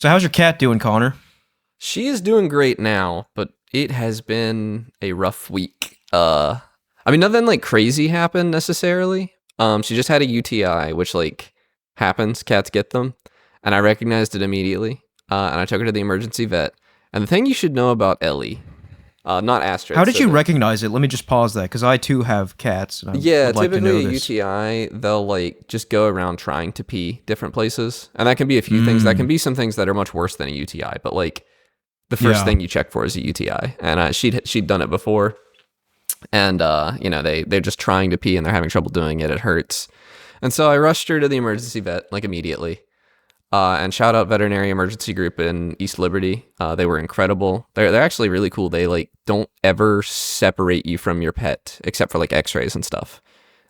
So how's your cat doing, Connor? She is doing great now, but it has been a rough week. Nothing like crazy happened necessarily. She just had a UTI, which like happens. Cats get them, and I recognized it immediately. And I took her to the emergency vet. And the thing you should know about Ellie, not Astrid. How did you recognize it? Let me just pause that, because I too have cats. And I'd like to know typically a this. UTI, they'll like just go around trying to pee different places, and that can be a few things. That can be some things that are much worse than a UTI, but like the first thing you check for is a UTI, and she'd done it before, and they're just trying to pee and they're having trouble doing it. It hurts, and so I rushed her to the emergency vet like immediately. And shout out veterinary emergency group in East Liberty. They were incredible. They're actually really cool. They like don't ever separate you from your pet except for like x-rays and stuff.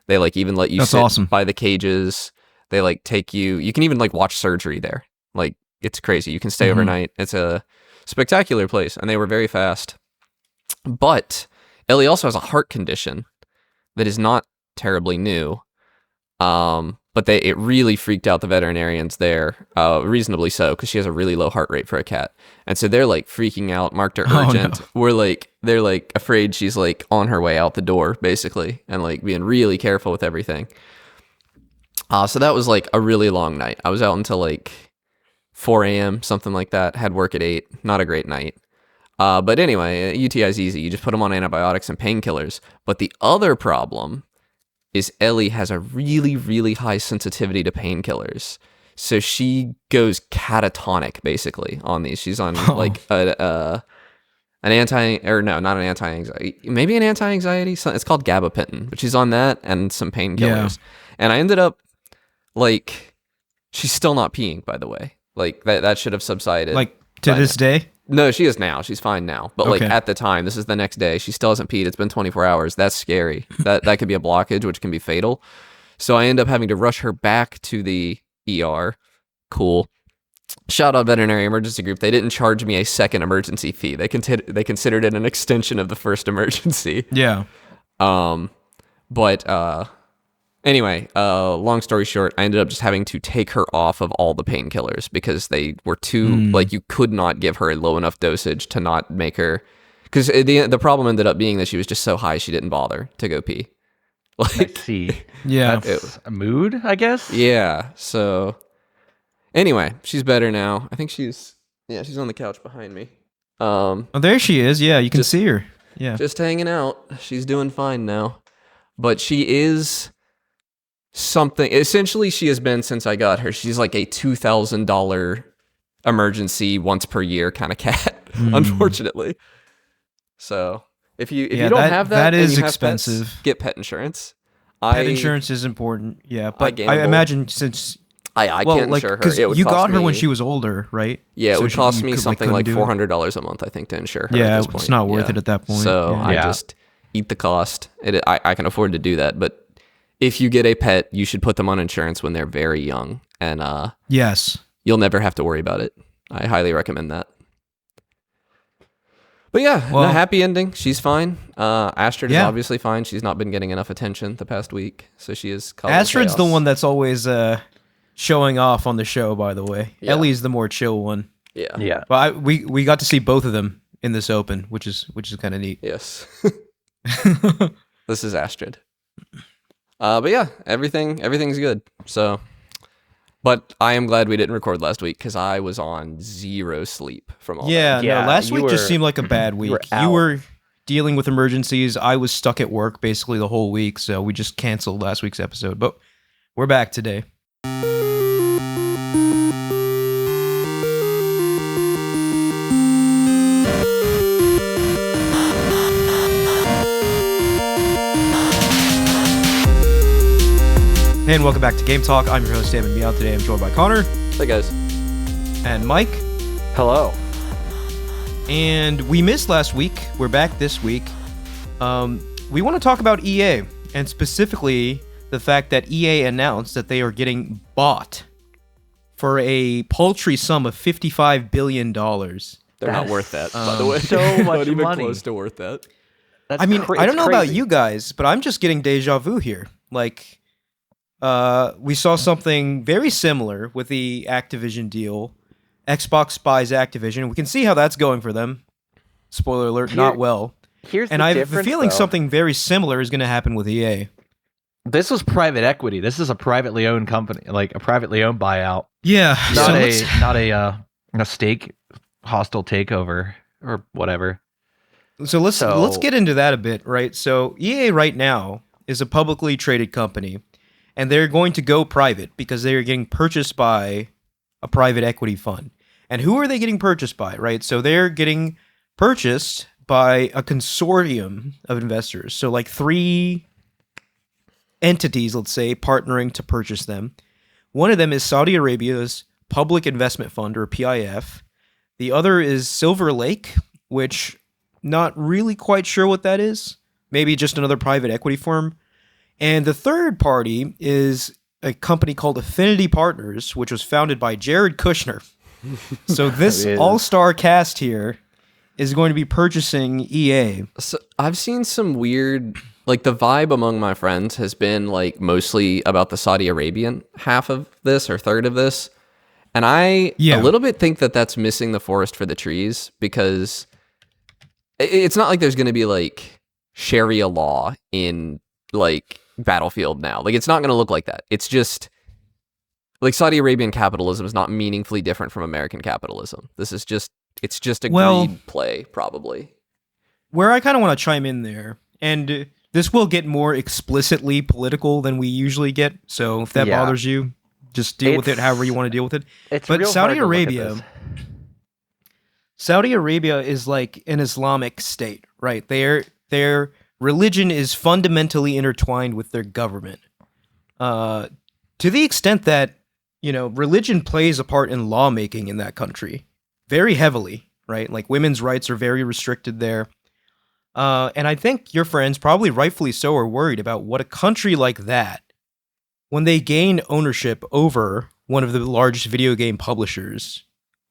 They like even let you sit by the cages. They like take you. You can even like watch surgery there. Like it's crazy. You can stay overnight. It's a spectacular place, and they were very fast. But Ellie also has a heart condition that is not terribly new. But it really freaked out the veterinarians there, reasonably so, because she has a really low heart rate for a cat. And so they're like freaking out, marked her urgent. Oh, no. They're like afraid she's like on her way out the door, basically, and like being really careful with everything. So that was like a really long night. I was out until like 4 a.m., something like that. Had work at 8. Not a great night. But anyway, UTI is easy. You just put them on antibiotics and painkillers. But the other problem is Ellie has a really, really high sensitivity to painkillers. So she goes catatonic, basically, on these. She's on, like, not an anti-anxiety, maybe an anti-anxiety? It's called gabapentin, but she's on that and some painkillers. Yeah. And I ended up, like, she's still not peeing, by the way. Like, that should have subsided. Like, to this day? No, she is now. She's fine now. But like at the time, this is the next day, she still hasn't peed. It's been 24 hours. That's scary. That could be a blockage, which can be fatal. So I end up having to rush her back to the ER. Cool. Shout out veterinary emergency group. They didn't charge me a second emergency fee. They considered it an extension of the first emergency. Yeah. Anyway, long story short, I ended up just having to take her off of all the painkillers because they were too, like, you could not give her a low enough dosage to not make her, because the problem ended up being that she was just so high she didn't bother to go pee. Like, I see. Yeah. That's a mood, I guess? Yeah, so, anyway, she's better now. I think she's on the couch behind me. Oh, there she is. Yeah, you can see her. Yeah. Just hanging out. She's doing fine now. But she is something, essentially she has been since I got her. She's like a $2,000 emergency once per year kind of cat, unfortunately. So if you don't have that is expensive. Pets, get pet insurance. Pet insurance is important. Yeah, but I imagine since I can't insure her. You got her when she was older, right? Yeah, it would cost me something like $400 a month, I think, to insure her. Yeah, at this point. It's not worth it at that point. So I just eat the cost. I can afford to do that, but if you get a pet, you should put them on insurance when they're very young, and yes, you'll never have to worry about it. I highly recommend that. But yeah, happy ending. She's fine. Astrid is obviously fine. She's not been getting enough attention the past week, so she is. Astrid's the one that's always showing off on the show. By the way, Ellie's the more chill one. Yeah. But we got to see both of them in this open, which is kind of neat. Yes. This is Astrid. But yeah, everything's good. So, but I am glad we didn't record last week because I was on zero sleep from all that. No, last week just seemed like a bad week. You were dealing with emergencies. I was stuck at work basically the whole week, so we just canceled last week's episode. But we're back today. And welcome back to Game Talk. I'm your host, Damon Meow. Today I'm joined by Connor. Hey, guys. And Mike. Hello. And we missed last week. We're back this week. We want to talk about EA, and specifically the fact that EA announced that they are getting bought for a paltry sum of $55 billion. They're not worth that, by the way. So much not even money. Close to worth that. I mean, I don't know about you guys, but I'm just getting deja vu here. Like, we saw something very similar with the Activision deal Xbox buys Activision. We can see how that's going for them. Spoiler alert, not well. Here's And the I have a difference, feeling though. something very similar is going to happen with EA. This was private equity. This is a privately owned company, like a privately owned buyout, Yeah, not a stake hostile takeover or whatever. So let's get into that a bit, right? So EA right now is a publicly traded company, and they're going to go private because they are getting purchased by a private equity fund. And who are they getting purchased by, right? So they're getting purchased by a consortium of investors. So like 3 entities, let's say, partnering to purchase them. One of them is Saudi Arabia's Public Investment Fund, or PIF. The other is Silver Lake, which not really quite sure what that is. Maybe just another private equity firm. And the third party is a company called Affinity Partners, which was founded by Jared Kushner. So this all-star cast here is going to be purchasing EA. So I've seen some weird, like the vibe among my friends has been like mostly about the Saudi Arabian half of this or third of this. And I a little bit think that that's missing the forest for the trees, because it's not like there's going to be like Sharia law in like Battlefield now. Like it's not going to look like that. It's just like Saudi Arabian capitalism is not meaningfully different from American capitalism. It's just a greed play, probably. Where I kind of want to chime in there, and this will get more explicitly political than we usually get, so if that bothers you, just deal with it however you want to deal with it. But Saudi Arabia is like an Islamic state, right? Their religion is fundamentally intertwined with their government. To the extent that, religion plays a part in lawmaking in that country very heavily, right? Like women's rights are very restricted there. And I think your friends, probably rightfully so, are worried about what a country like that, when they gain ownership over one of the largest video game publishers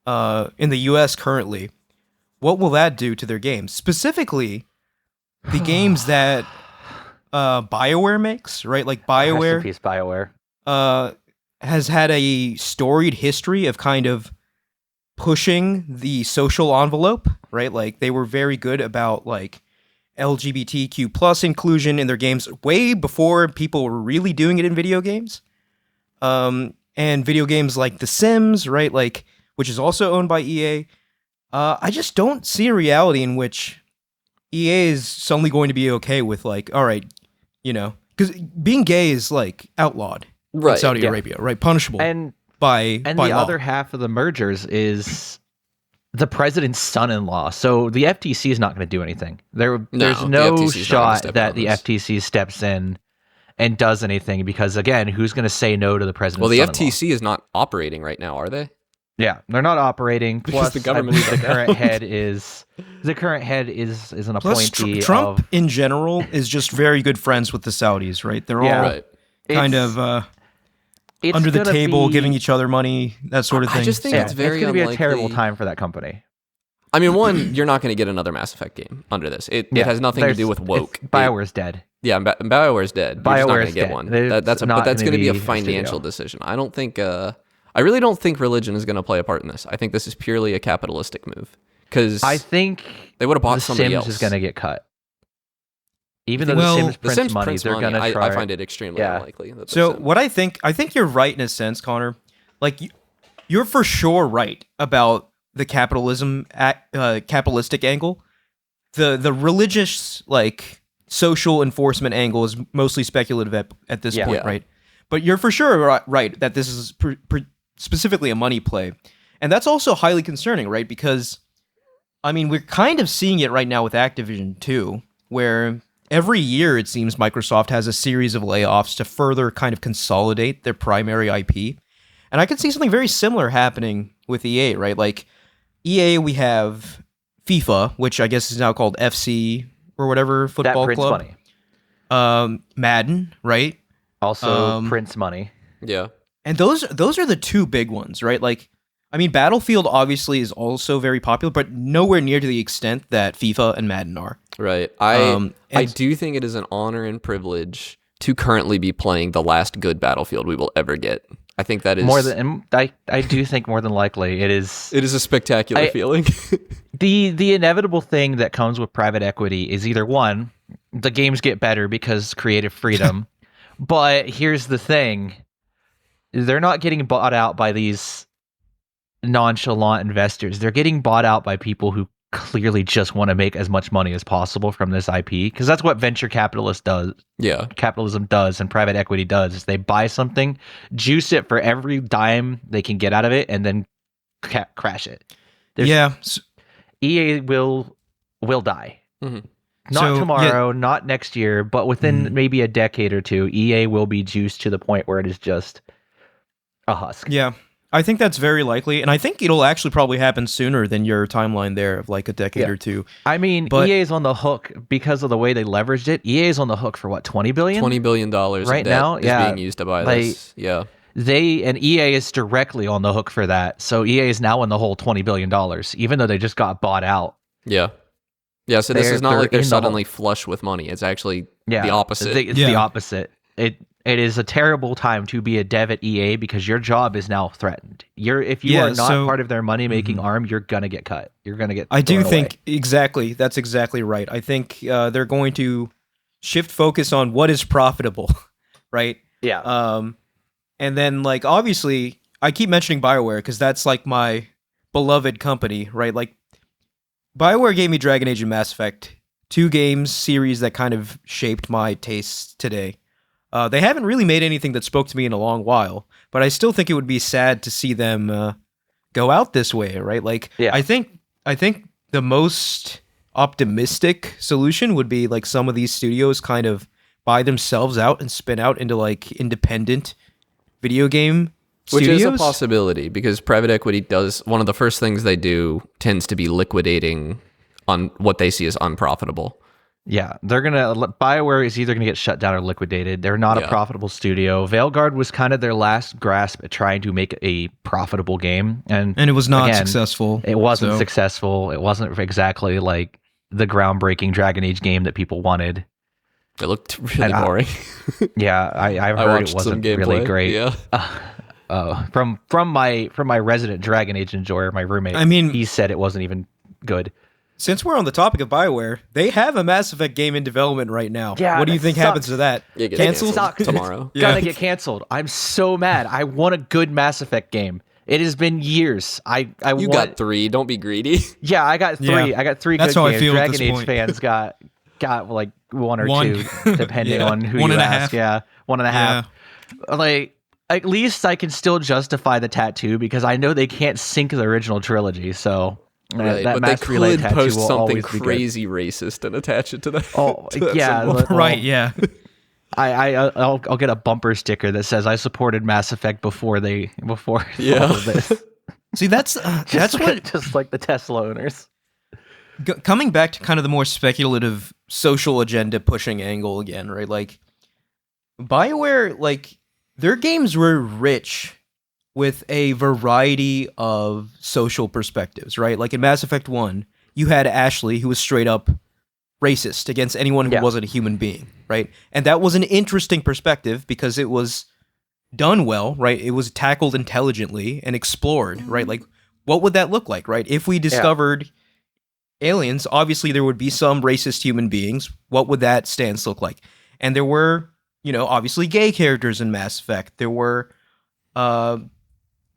in the US currently, what will that do to their games? Specifically, the games that BioWare makes, right? Like BioWare, Rest in peace, BioWare. Has had a storied history of kind of pushing the social envelope, right? Like they were very good about like LGBTQ plus inclusion in their games way before people were really doing it in video games. And video games like The Sims, right? Like, which is also owned by EA. I just don't see a reality in which EA is suddenly going to be okay with like, all right, because being gay is like outlawed in Saudi Arabia, right? Punishable by the law. Other half of the mergers is the president's son-in-law. So the FTC is not going to do anything. There's no shot that the FTC steps in and does anything, because again, who's going to say no to the president's son-in-law? Well, the FTC is not operating right now, are they? Yeah, they're not operating. Plus, the government, the current head is an appointee. Trump in general is just very good friends with the Saudis, right? They're all kind of under the table, giving each other money, that sort of thing. I just think it's very going to be unlikely. a terrible time for that company. I mean, one, you're not going to get another Mass Effect game under this. It has nothing to do with woke. BioWare's dead. Yeah, BioWare's dead. You're just not going to get one. That's going to be a financial decision. I don't think. I really don't think religion is going to play a part in this. I think this is purely a capitalistic move. Because I think they would have bought somebody else. Sims is going to get cut. Even though the Sims money, they're going to try. I find it extremely unlikely. So what I think you're right in a sense, Connor. Like you're for sure right about the capitalistic angle. The religious, like social enforcement angle is mostly speculative at this point, right? But you're for sure right that this is specifically a money play. And that's also highly concerning, right? Because, I mean, we're kind of seeing it right now with Activision too, where every year it seems Microsoft has a series of layoffs to further kind of consolidate their primary IP. And I could see something very similar happening with EA, right? Like EA, we have FIFA, which I guess is now called FC or whatever football club. Money. Madden, right? Also prints money. Yeah. And those are the two big ones, right? Like, I mean, Battlefield obviously is also very popular, but nowhere near to the extent that FIFA and Madden are. Right. I do think it is an honor and privilege to currently be playing the last good Battlefield we will ever get. I think that is more than I do think more than likely it is. It is a spectacular feeling. The inevitable thing that comes with private equity is either one, the games get better because creative freedom, but here's the thing: they're not getting bought out by these nonchalant investors. They're getting bought out by people who clearly just want to make as much money as possible from this IP, because that's what venture capitalism does and private equity does, is they buy something, juice it for every dime they can get out of it, and then crash it. EA will die. Mm-hmm. Not tomorrow, not next year, but within maybe a decade or two, EA will be juiced to the point where it is just a husk. Yeah. I think that's very likely, and I think it'll actually probably happen sooner than your timeline there of like a decade or two. I mean, EA is on the hook because of the way they leveraged it. EA is on the hook for what, $20 billion? $20 billion right now is being used to buy this. Yeah. EA is directly on the hook for that. So EA is now in the whole $20 billion, even though they just got bought out. Yeah. Yeah, so this is not like they're suddenly flush with money. It's actually the opposite. It's the opposite. It is a terrible time to be a dev at EA because your job is now threatened. If you are not part of their money-making arm, you're going to get cut. You're going to get I do think, exactly, that's exactly right. I think they're going to shift focus on what is profitable, right? Yeah. And then, like, obviously, I keep mentioning BioWare because that's, like, my beloved company, right? Like, BioWare gave me Dragon Age and Mass Effect, 2 games series that kind of shaped my tastes today. They haven't really made anything that spoke to me in a long while, but I still think it would be sad to see them go out this way, right? Like, I think the most optimistic solution would be like some of these studios kind of buy themselves out and spin out into like independent video game studios. Which is a possibility because private equity does, one of the first things they do tends to be liquidating on what they see as unprofitable. Yeah, BioWare is either gonna get shut down or liquidated. They're not a profitable studio. Veilguard was kind of their last grasp at trying to make a profitable game, and it was not successful. It wasn't successful. It wasn't exactly like the groundbreaking Dragon Age game that people wanted. It looked really boring. I heard it wasn't really great. Yeah. From my resident Dragon Age enjoyer, my roommate. I mean, he said it wasn't even good. Since we're on the topic of BioWare, they have a Mass Effect game in development right now. Yeah, what do you think happens to that? Canceled tomorrow. Gonna get canceled. I'm so mad. I want a good Mass Effect game. It has been years. You got 3. Don't be greedy. Yeah, I got 3. Yeah. I got 3 That's good how games. I feel Dragon Age point. fans got like 1 or 2, depending on who 1 you and ask. a half. Yeah, 1.5. Yeah. Like, at least I can still justify the tattoo because I know they can't sync the original trilogy. So right, that but Master they Relay could tattoo post will something always crazy racist and attach it to that. Oh, yeah, right, yeah. I'll get a bumper sticker that says I supported Mass Effect before all of this. See, that's what just like the Tesla owners. Coming back to kind of the more speculative social agenda pushing angle again, right? Like BioWare, like their games were rich with a variety of social perspectives, right? Like in Mass Effect 1, you had Ashley, who was straight up racist against anyone who wasn't a human being, right? And that was an interesting perspective because it was done well, right? It was tackled intelligently and explored, right? Like, what would that look like, right? If we discovered aliens, obviously there would be some racist human beings. What would that stance look like? And there were, obviously gay characters in Mass Effect. There were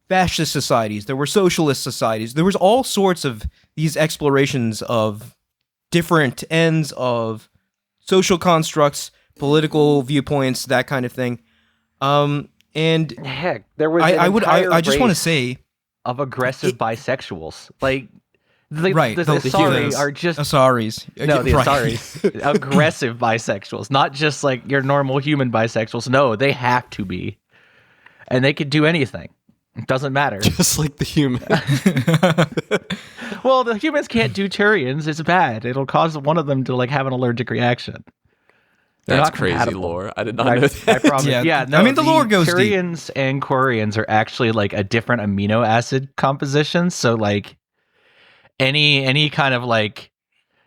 fascist societies. There were socialist societies. There was all sorts of these explorations of different ends of social constructs, political viewpoints, that kind of thing. And heck, there was I just want to say of aggressive bisexuals. Like the Asari are just Asaris. No, the Asaris. Aggressive bisexuals, not just like your normal human bisexuals. No, they have to be. And they could do anything. It doesn't matter. Just like the human. Well, the humans can't do Turians. It's bad. It'll cause one of them to like have an allergic reaction. That's crazy lore. I did not know that. I promise. Yeah, no, I mean, the lore goes deep. Turians and Quarians are actually like a different amino acid composition. So like any kind of like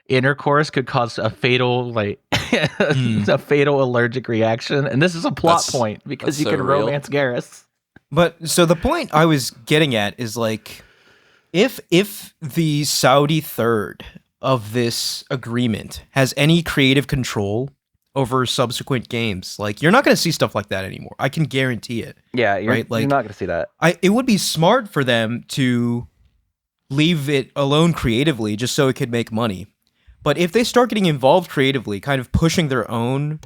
intercourse could cause a fatal a fatal allergic reaction. And this is a plot point because you can romance Garrus. But so the point I was getting at is like, if the Saudi third of this agreement has any creative control over subsequent games, like you're not going to see stuff like that anymore. I can guarantee it. Yeah, you're not going to see that. It would be smart for them to leave it alone creatively just so it could make money. But if they start getting involved creatively, kind of pushing their own,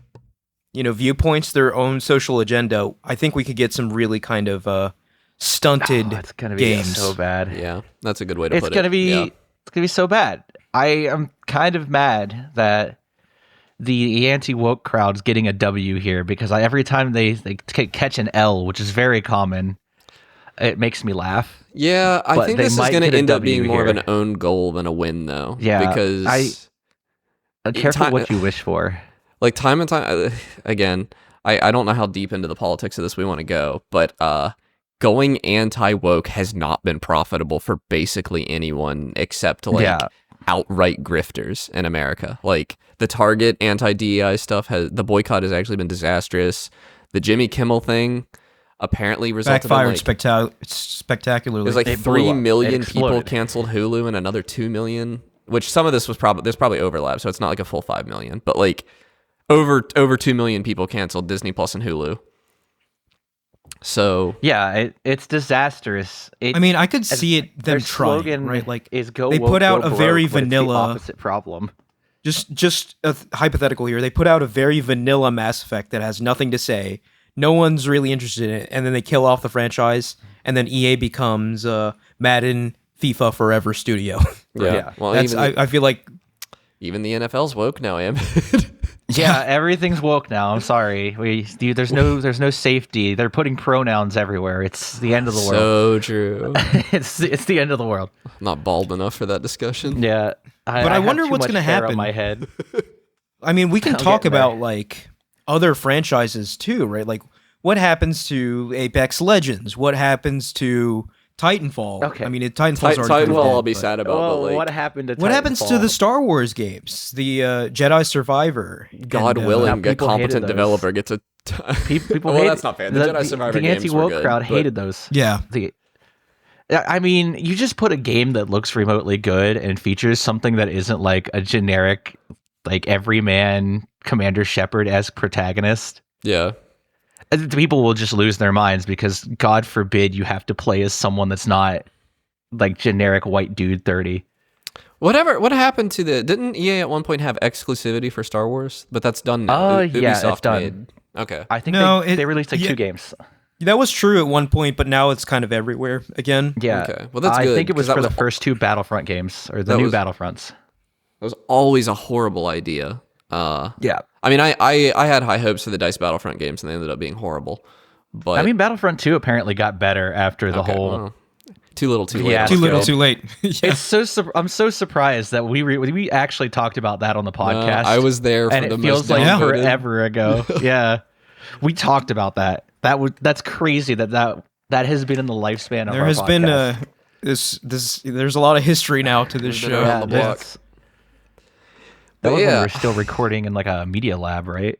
viewpoints, their own social agenda, I think we could get some really kind of stunted it's gonna be games. So bad. Yeah, that's a good way to put it. It's gonna be so bad. I am kind of mad that the anti-woke crowd's getting a W here, because every time they catch an L, which is very common, it makes me laugh. Yeah, I think this is going to end up being more of an own goal than a win, though. Yeah, because careful what you wish for. Like time and time again, I don't know how deep into the politics of this we want to go, but going anti-woke has not been profitable for basically anyone except outright grifters in America. Like the Target anti-DEI stuff the boycott has actually been disastrous. The Jimmy Kimmel thing apparently resulted backfired in spectacularly. There's like 3 million people canceled Hulu and another 2 million, which some of this was there's probably overlap, so it's not like a full 5 million, but like over 2 million people canceled Disney Plus and Hulu. So yeah, it's disastrous. I could see them trying, right? Like they put out a very vanilla opposite problem. Just a hypothetical here. They put out a very vanilla Mass Effect that has nothing to say. No one's really interested in it, and then they kill off the franchise, and then EA becomes Madden, FIFA Forever Studio. Right? Yeah. Well, I feel like even the NFL's woke now, Yeah, everything's woke now. I'm sorry. There's no safety. They're putting pronouns everywhere. It's the end of the world. So true. it's the end of the world. I'm not bald enough for that discussion. Yeah, I wonder what's going to happen. On my head. We can talk about like other franchises too, right? Like what happens to Apex Legends? What happens to Titanfall? Okay. Titanfall's already Titanfall I'll be sad about. Oh, but like, what happened to Titanfall? What happens to the Star Wars games? The Jedi Survivor? God willing, a competent developer gets a... people well, that's not fair. The Jedi Survivor the games were good. crowd hated those. Yeah. You just put a game that looks remotely good and features something that isn't like a generic, like everyman Commander Shepard as protagonist. Yeah. People will just lose their minds because God forbid you have to play as someone that's not like generic white dude 30. What happened to didn't EA at one point have exclusivity for Star Wars? But that's done now. Yeah, Ubisoft it's done. Okay. I think they released like 2 games. That was true at one point, but now it's kind of everywhere again. Yeah. Okay. Well, that's good. I think it was for the first 2 Battlefront games, or the new Battlefronts. That was always a horrible idea. Yeah. I had high hopes for the DICE Battlefront games, and they ended up being horrible. But Battlefront 2 apparently got better after the whole. Well, too little, too late. Yeah, too little, too late. Yeah. I'm so surprised that we actually talked about that on the podcast. I was there for and the it feels most like forever ago. Yeah, we talked about that. That's crazy that has been in the lifespan of there our has podcast. been there's a lot of history now to this show. around the block. That was when we were still recording in like a media lab, right?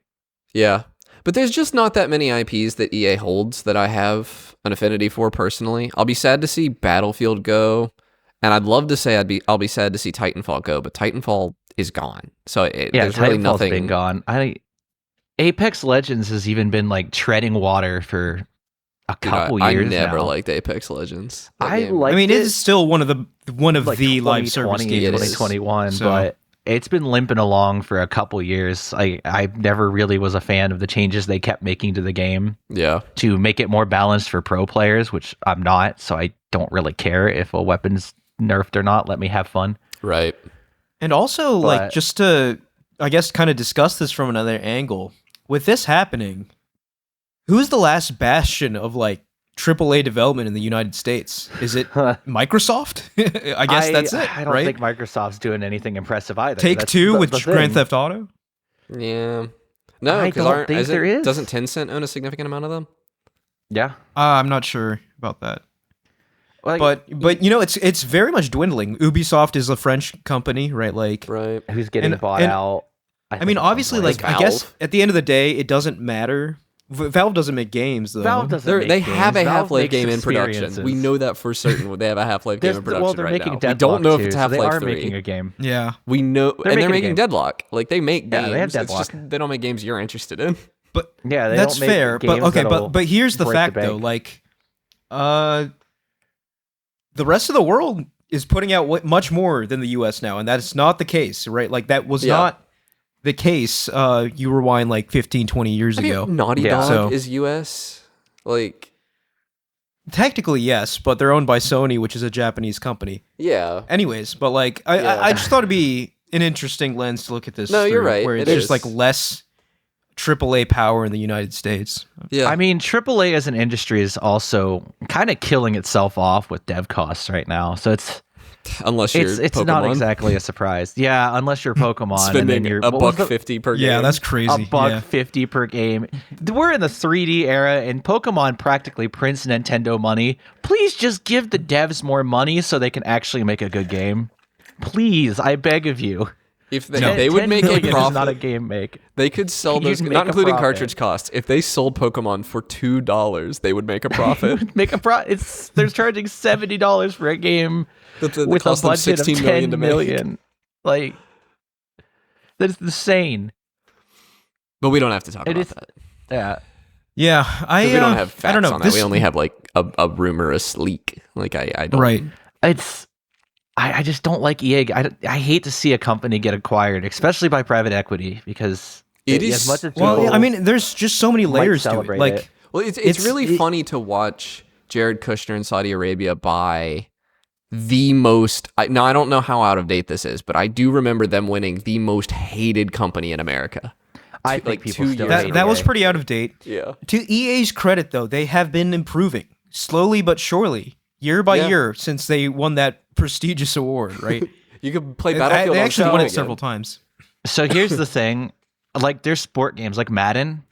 Yeah. But there's just not that many IPs that EA holds that I have an affinity for personally. I'll be sad to see Battlefield go, and I'd love to say I'll be sad to see Titanfall go, but Titanfall is gone. So there's really nothing. Been gone. Apex Legends has even been like treading water for a couple years now. I never liked Apex Legends. It is still one of the like live service games. 2021, but it's been limping along for a couple years. I never really was a fan of the changes they kept making to the game. Yeah. To make it more balanced for pro players, which I'm not, so I don't really care if a weapon's nerfed or not. Let me have fun. Right. And also, just to, I guess, kind of discuss this from another angle. With this happening, who's the last bastion of AAA development in the United States? Is it Microsoft? I guess that's it. I don't think Microsoft's doing anything impressive either. Take-Two with Grand Theft Auto? Yeah. No, because doesn't Tencent own a significant amount of them? Yeah. I'm not sure about that. But it's very much dwindling. Ubisoft is a French company, right? Right. Who's getting bought out. Obviously, I guess at the end of the day, it doesn't matter Valve doesn't make games though. Valve doesn't make They games. have a Valve Half-Life makes game in production. experiences. We know that for certain. They have a Half-Life game in production they're right making now. Deadlock We don't know if too, it's so they Half-Life are 3. making a game. Yeah. We know, They're and they're making a making game. Deadlock. Like they make games. Yeah, they have It's just Deadlock. they don't make games you're interested in. But Yeah, they that's don't make fair. But games okay, that'll but here's the break fact the though. bank. Like, the rest of the world is putting out much more than the U.S. now, and that's not the case, right? Like that was not the case. You rewind like 15, 20 years ago. Naughty Yeah. Dog So- is US. Like, Technically, yes, but they're owned by Sony, which is a Japanese company. yeah. Anyways, but like, I just thought it'd be an interesting lens to look at this. No, you're through, right. Where It it's just is. like less AAA power in the United States. Yeah. I mean, AAA as an industry is also kind of killing itself off with dev costs right now. So unless you're it's Pokemon. not exactly a surprise. Yeah, unless you're Pokemon and spending then you're $1.50 per game. Yeah, that's crazy. $1.50 per game. We're in the 3D era, and Pokemon practically prints Nintendo money. Please just give the devs more money so they can actually make a good game. Please, I beg of you. If they would make a 10 million profit, is not a game make. they could sell You'd those, make not a including profit. cartridge costs. If they sold Pokemon for $2, they would make a profit. Make a they're charging $70 for a game with a cost them budget of $16 million $10 to make. million. Like, that's insane. But we don't have to talk It about is- that. Yeah. Yeah, 'Cause we don't have facts I don't know. on that. We only have like a rumorous leak. Like I don't. Right. I just don't like EA. I hate to see a company get acquired, especially by private equity, because It as is- much as Well, people I mean, there's just so many might layers to it. celebrate Like, it. Well, it's It's- really it- funny to watch Jared Kushner in Saudi Arabia buy the most. Now I don't know how out of date this is, but I do remember them winning the most hated company in America. I think like people 2 still years hate ago. that was EA. pretty out of date. Yeah. To EA's credit, though, they have been improving slowly but surely, year by Yeah. year, since they won that prestigious award. Right? You could play They Battlefield. on actually phone won it again. several times. So here's the thing, like there's sport games like Madden.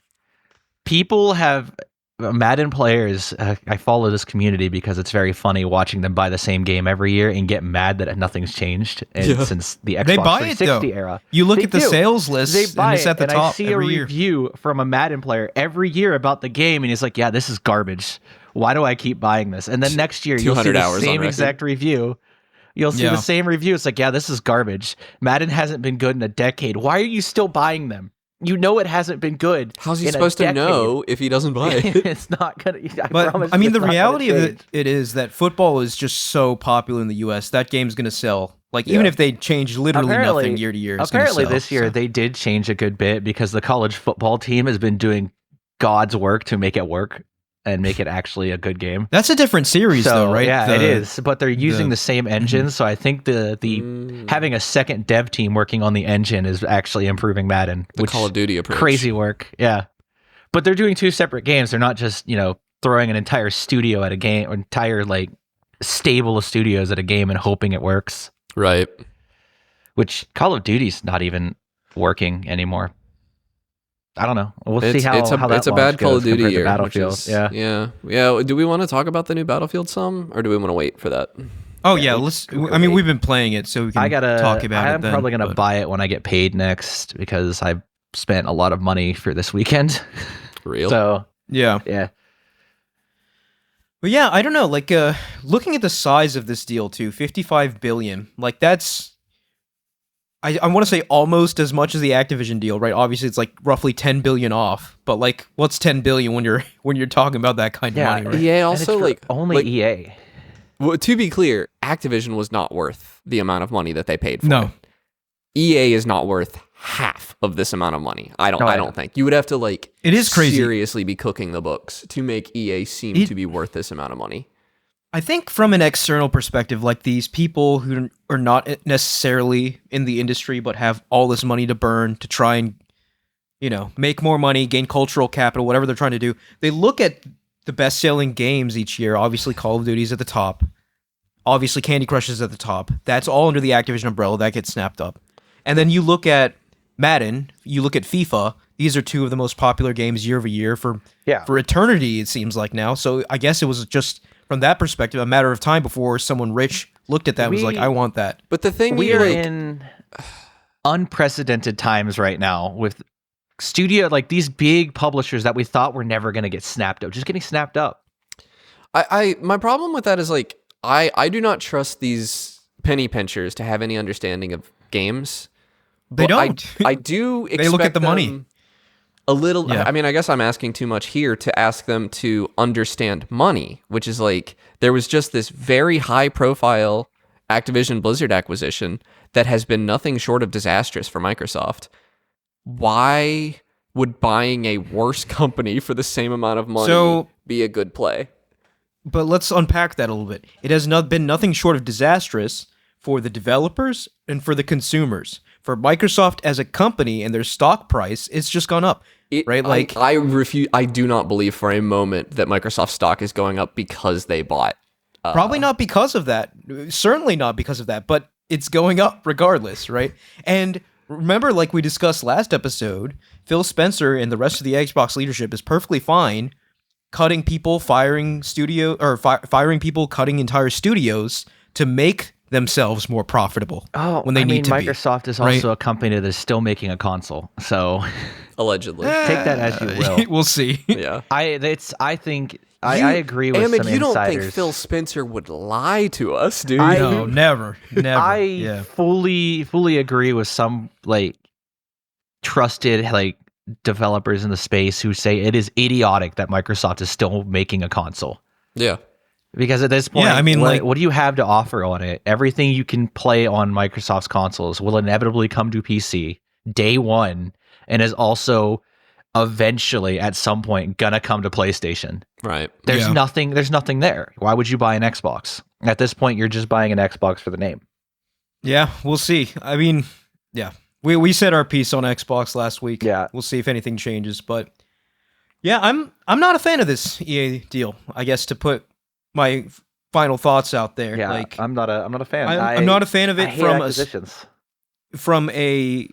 People have Madden players. I follow this community because it's very funny watching them buy the same game every year and get mad that nothing's changed since the Xbox They buy it 360 though. era. You look They at the do. sales list, They buy and it's it, at the and top I see a every year. review from a Madden player every year about the game, and he's like, "Yeah, this is garbage. Why do I keep buying this?" And then next year, you'll see 200 the hours on same record. exact review. You'll see Yeah. the same review. It's like, "Yeah, this is garbage. Madden hasn't been good in a decade. Why are you still buying them? You know it hasn't been good. How's he in a supposed to decade." know if he doesn't buy it? It's not gonna. But promise I mean, it's the not gonna reality of change. it is that football is just so popular in the U.S. That game's gonna sell. Like even Yeah. if they change literally Apparently- nothing year to year, it's gonna Apparently, sell, this year so. they did change a good bit because the college football team has been doing God's work to make it work and make it actually a good game. That's a different series, So, though, right? Yeah, it is. But they're using the- the same engine, so I think the having a second dev team working on the engine is actually improving Madden. The Call of Duty approach. Crazy work, yeah. But they're doing two separate games. They're not just throwing an entire studio at a game, or entire like stable of studios at a game and hoping it works. Right. Which Call of Duty's not even working anymore. I don't know. We'll see It's how that it's a launch bad Call of goes Duty compared to year. Battlefield. Which is, Yeah. yeah. Do we want to talk about the new Battlefield some, or do we want to wait for that? Oh yeah, let's. I mean, we've been playing it, so we can talk about it. I'm then, probably gonna but- buy it when I get paid next because I've spent a lot of money for this weekend. Real. So Yeah, yeah, but yeah, I don't know. Like, looking at the size of this deal too, 55 billion. Like that's. I want to say almost as much as the Activision deal, right? Obviously, it's like roughly 10 billion off. But like, what's 10 billion when you're talking about that kind of money? Right? EA And it's also for like only like, EA. Well, to be clear, Activision was not worth the amount of money that they paid for. No. it. EA is not worth half of this amount of money. I No, don't think. You would have to like It is crazy. seriously be cooking the books to make EA seem It- to be worth this amount of money. I think from an external perspective, like these people who are not necessarily in the industry but have all this money to burn to try and, make more money, gain cultural capital, whatever they're trying to do, they look at the best-selling games each year. Obviously, Call of Duty's at the top. Obviously, Candy Crush is at the top. That's all under the Activision umbrella. That gets snapped up. And then you look at Madden, you look at FIFA. These are two of the most popular games year over year for eternity, it seems like now. So I guess it was just... from that perspective, a matter of time before someone rich looked at that and was like, I want that. But the thing We is, are like, in unprecedented times right now with studio, like these big publishers that we thought were never going to get snapped up, just getting snapped up. My problem with that is like I do not trust these penny pinchers to have any understanding of games. They don't. I do expect they look at the money a little. Yeah. I mean, I guess I'm asking too much here to ask them to understand money, which is like there was just this very high profile Activision Blizzard acquisition that has been nothing short of disastrous for Microsoft. Why would buying a worse company for the same amount of money be a good play? But let's unpack that a little bit. It has been nothing short of disastrous for the developers and for the consumers. For Microsoft as a company and their stock price, it's just gone up, right? Like I refuse. I do not believe for a moment that Microsoft stock is going up because they bought. Probably not because of that. Certainly not because of that. But it's going up regardless, right? And remember, like we discussed last episode, Phil Spencer and the rest of the Xbox leadership is perfectly fine cutting people, firing people, cutting entire studios to make themselves more profitable. When they need to Microsoft is also a company that is still making a console, so allegedly, take that as you will. We'll see. Yeah, I agree with Emmett, some you don't insiders. think Phil Spencer would lie to us, do you? No, never. I fully agree with some like trusted like developers in the space who say it is idiotic that Microsoft is still making a console. Yeah. Because at this point, I mean, what do you have to offer on it? Everything you can play on Microsoft's consoles will inevitably come to PC day one, and is also eventually at some point gonna come to PlayStation. Right. There's nothing there. Why would you buy an Xbox? At this point, you're just buying an Xbox for the name. Yeah, we'll see. I mean, yeah. We said our piece on Xbox last week. Yeah. We'll see if anything changes, but yeah, I'm not a fan of this EA deal, I guess, to put my final thoughts out there. Yeah, like I'm not a fan. I'm not a fan of it from a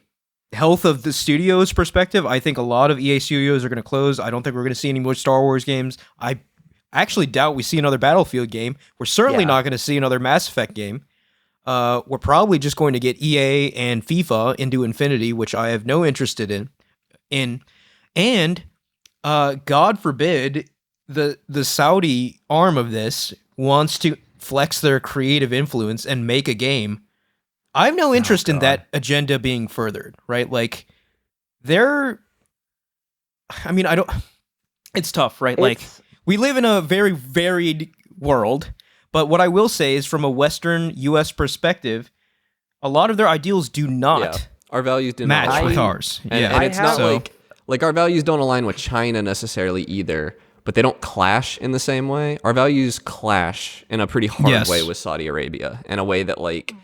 health of the studio's perspective. I think a lot of EA studios are going to close. I don't think we're going to see any more Star Wars games. I actually doubt we see another Battlefield game. We're certainly not going to see another Mass Effect game. We're probably just going to get EA and FIFA into infinity, which I have no interest in. And God forbid the Saudi arm of this wants to flex their creative influence and make a game. I have no interest in that agenda being furthered, right? Like it's tough, right? Like we live in a very varied world. But what I will say is, from a Western U.S. perspective, a lot of their ideals do not our values do match not with ours. And it's not like our values don't align with China necessarily either, but they don't clash in the same way. Our values clash in a pretty hard way with Saudi Arabia, in a way that like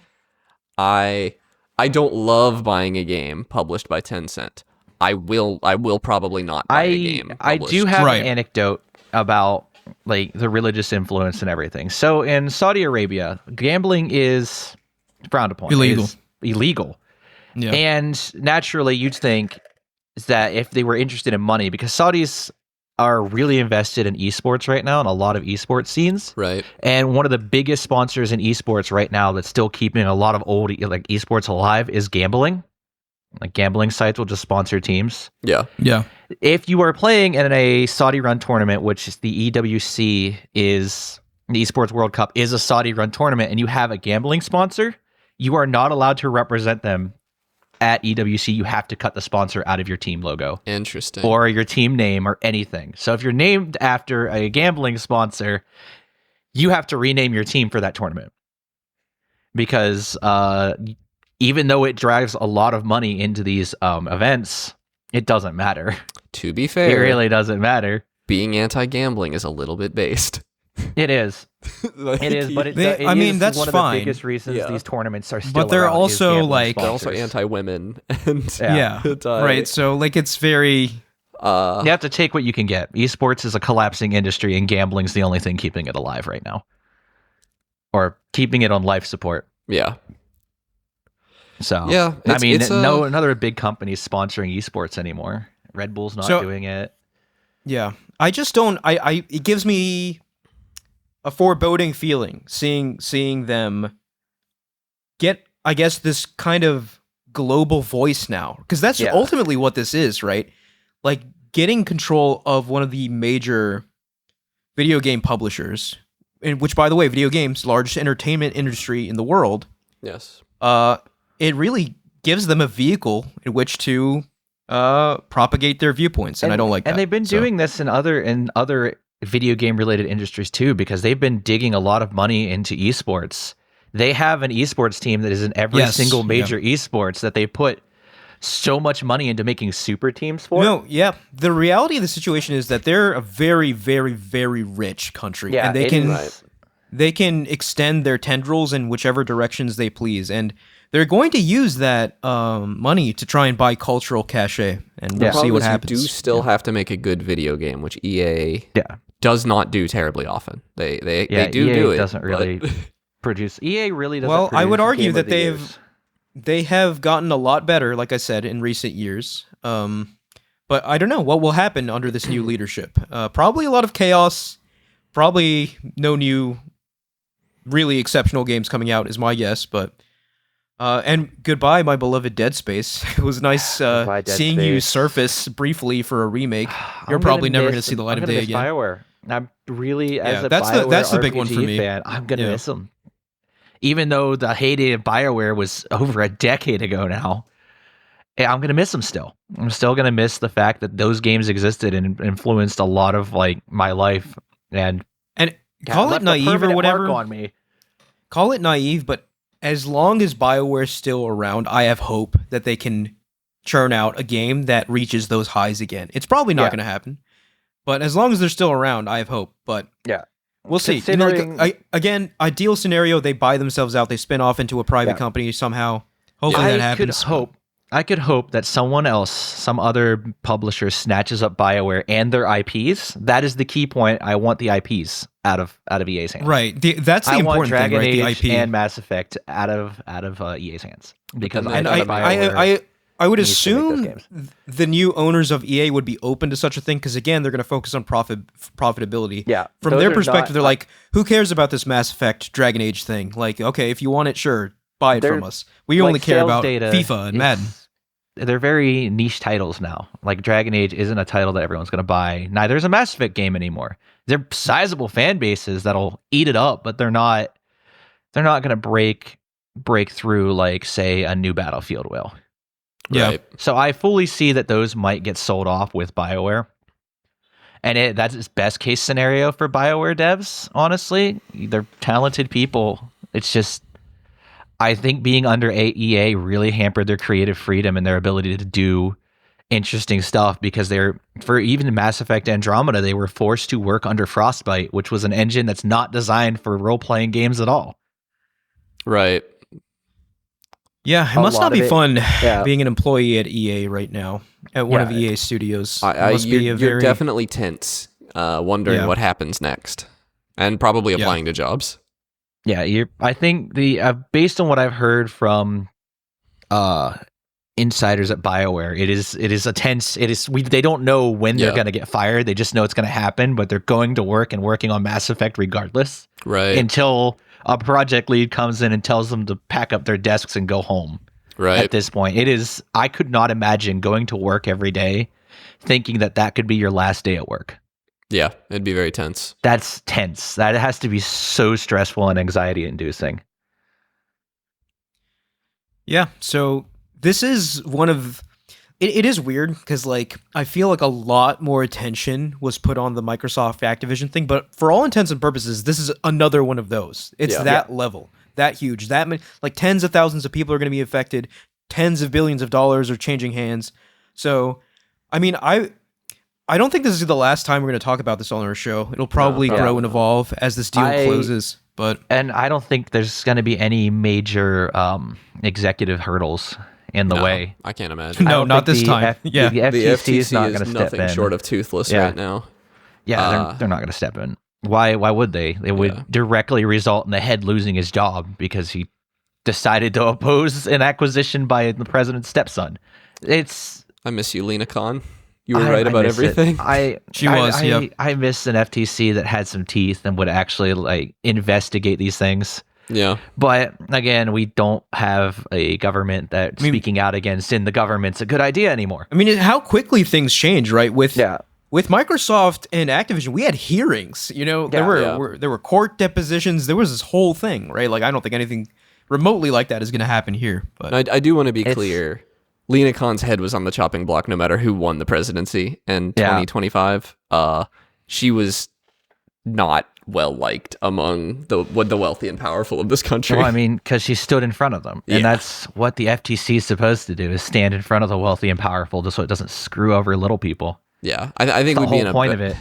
I don't love buying a game published by Tencent. I will probably not buy a game published. I do have an anecdote about like the religious influence and everything. So in Saudi Arabia, gambling is frowned upon. Illegal. Yeah. And naturally you'd think that if they were interested in money, because Saudis are really invested in esports right now and a lot of esports scenes. Right. And one of the biggest sponsors in esports right now that's still keeping a lot of old like esports alive is gambling. Like gambling sites will just sponsor teams. Yeah. Yeah. If you are playing in a Saudi-run tournament, which is the EWC is the Esports World Cup is a Saudi-run tournament, and you have a gambling sponsor, you are not allowed to represent them at EWC. You have to cut the sponsor out of your team logo. Interesting. Or your team name or anything. So if you're named after a gambling sponsor, you have to rename your team for that tournament. Because even though it drives a lot of money into these events, it doesn't matter. To be fair, it really doesn't matter. Being anti-gambling is a little bit based. It is. It is, but that's one fine. of the biggest reasons these tournaments are still. But they're also like they're also anti-women and right. So like it's very. You have to take what you can get. Esports is a collapsing industry, and gambling's the only thing keeping it alive right now, or keeping it on life support. Yeah. So another big company is sponsoring esports anymore. Red Bull's not doing it. Yeah, I just don't. It gives me a foreboding feeling seeing them get, I guess, this kind of global voice now, because that's ultimately what this is, right? Like getting control of one of the major video game publishers, and which, by the way, video games, largest entertainment industry in the world. Yes. It really gives them a vehicle in which to propagate their viewpoints, and I don't like that. And they've been doing this in other video game related industries too, because they've been digging a lot of money into esports. They have an esports team that is in every single major esports that they put so much money into making super teams for. No, yeah. The reality of the situation is that they're a very, very, very rich country, and they can extend their tendrils in whichever directions they please, and they're going to use that money to try and buy cultural cachet, and we'll see what happens. You do still have to make a good video game, which EA does not do terribly often. They do it. Doesn't really produce. EA really doesn't. Well, I would argue that they have gotten a lot better, like I said, in recent years. But I don't know what will happen under this new leadership. Probably a lot of chaos. Probably no new, really exceptional games coming out is my guess. But and goodbye, my beloved Dead Space. It was nice seeing you surface briefly for a remake. You're probably never going to see the light of day again. BioWare. I'm really that's the big one for me. Fan, I'm going to miss them. Even though the heyday of BioWare was over a decade ago now, I'm going to miss them still. I'm still going to miss the fact that those games existed and influenced a lot of like my life. And call it naive or whatever. On me. Call it naive, but as long as BioWare's still around, I have hope that they can churn out a game that reaches those highs again. It's probably not going to happen, but as long as they're still around, I have hope. But we'll see. Again, ideal scenario, they buy themselves out, they spin off into a private company somehow. Hopefully that happens. I could hope that someone else, some other publisher, snatches up BioWare and their IPs. That is the key point. I want the IPs out of EA's hands. Right. That's the important thing, right? Dragon Age the IP and Mass Effect out of EA's hands, because I would assume the new owners of EA would be open to such a thing, because again, they're going to focus on profitability. Yeah. From their perspective, they're like, who cares about this Mass Effect Dragon Age thing? Like, okay, if you want it, sure, buy it from us. We only care about FIFA and Madden. They're very niche titles now. Like Dragon Age isn't a title that everyone's going to buy. Neither is a Mass Effect game anymore. They're sizable fan bases that'll eat it up, but they're not going to break through like, say, a new Battlefield will. Yeah. Right. So I fully see that those might get sold off with BioWare. And that's its best case scenario for BioWare devs, honestly. They're talented people. It's just, I think being under EA really hampered their creative freedom and their ability to do interesting stuff, because for even Mass Effect Andromeda, they were forced to work under Frostbite, which was an engine that's not designed for role-playing games at all. Right. Yeah, it must not be fun being an employee at EA right now, at one of EA's studios. You're definitely tense, wondering what happens next, and probably applying to jobs. Yeah, I think based on what I've heard from insiders at BioWare, it is a tense. They don't know when they're going to get fired. They just know it's going to happen, but they're going to work and working on Mass Effect regardless. Right. Until a project lead comes in and tells them to pack up their desks and go home. Right. At this point, I could not imagine going to work every day thinking that could be your last day at work. Yeah, it'd be very tense. That's tense. That has to be so stressful and anxiety inducing. Yeah, so this is one of... It is weird, because like I feel like a lot more attention was put on the Microsoft Activision thing, but for all intents and purposes, this is another one of those. It's that level, that huge, that many, like tens of thousands of people are going to be affected, tens of billions of dollars are changing hands. So, I mean, I don't think this is the last time we're going to talk about this on our show. It'll probably grow and evolve as this deal closes. And I don't think there's going to be any major executive hurdles in the way. I can't imagine. No, not this time. The FTC is not going to step in. Nothing short of toothless right now. Yeah, they're not going to step in. Why would they? It would directly result in the head losing his job because he decided to oppose an acquisition by the president's stepson. I miss you, Lena Khan. You were right about everything. I miss an FTC that had some teeth and would actually like investigate these things. Yeah. But again, we don't have a government that speaking out against in the government's a good idea anymore. I mean, how quickly things change, right? With Microsoft and Activision, we had hearings. There were court depositions. There was this whole thing, right? Like, I don't think anything remotely like that is going to happen here. But I do want to be clear. Lena Khan's head was on the chopping block no matter who won the presidency in 2025. She was not well liked among the wealthy and powerful of this country. Well, I mean, because she stood in front of them, and that's what the FTC is supposed to do: is stand in front of the wealthy and powerful, just so it doesn't screw over little people. Yeah, I think we'd be in point of it.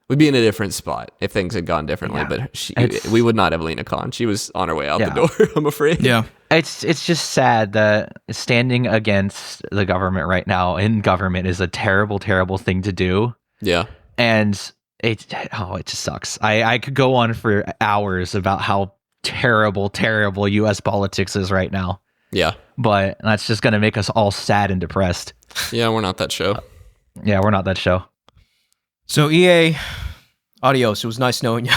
We'd be in a different spot if things had gone differently, but we would not have Lena Khan. She was on her way out the door, I'm afraid. Yeah. It's just sad that standing against the government right now in government is a terrible, terrible thing to do. Yeah. And it just sucks. I could go on for hours about how terrible, terrible U.S. politics is right now. Yeah. But that's just going to make us all sad and depressed. Yeah, we're not that show. Yeah, we're not that show. So EA, adios. It was nice knowing you.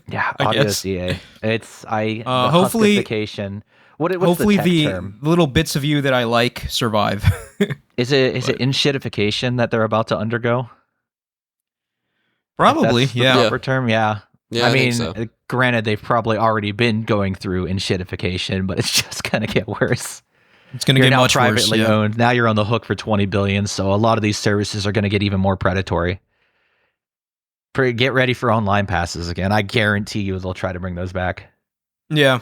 Yeah, adios EA. It's hopefully what's hopefully the term? Little bits of you that I like survive. Is it in-shitification that they're about to undergo? Probably, That's the proper term, yeah. Yeah, I mean, think so. Granted, they've probably already been going through in-shitification, but it's just gonna get worse. It's going to get much privately worse. Owned. Now you're on the hook for $20 billion, so a lot of these services are going to get even more predatory. Get ready for online passes again. I guarantee you they'll try to bring those back. Yeah.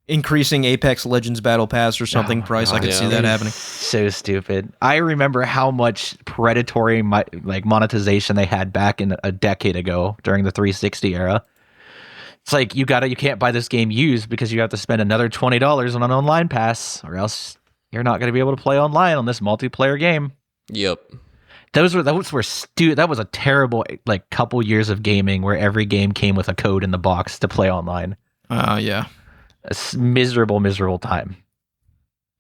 Increasing Apex Legends Battle Pass or something price. I can see that happening. So stupid. I remember how much predatory monetization they had back in a decade ago during the 360 era. It's like you can't buy this game used because you have to spend another $20 on an online pass, or else you're not going to be able to play online on this multiplayer game. Yep. That was a terrible couple years of gaming where every game came with a code in the box to play online. Yeah. A miserable time.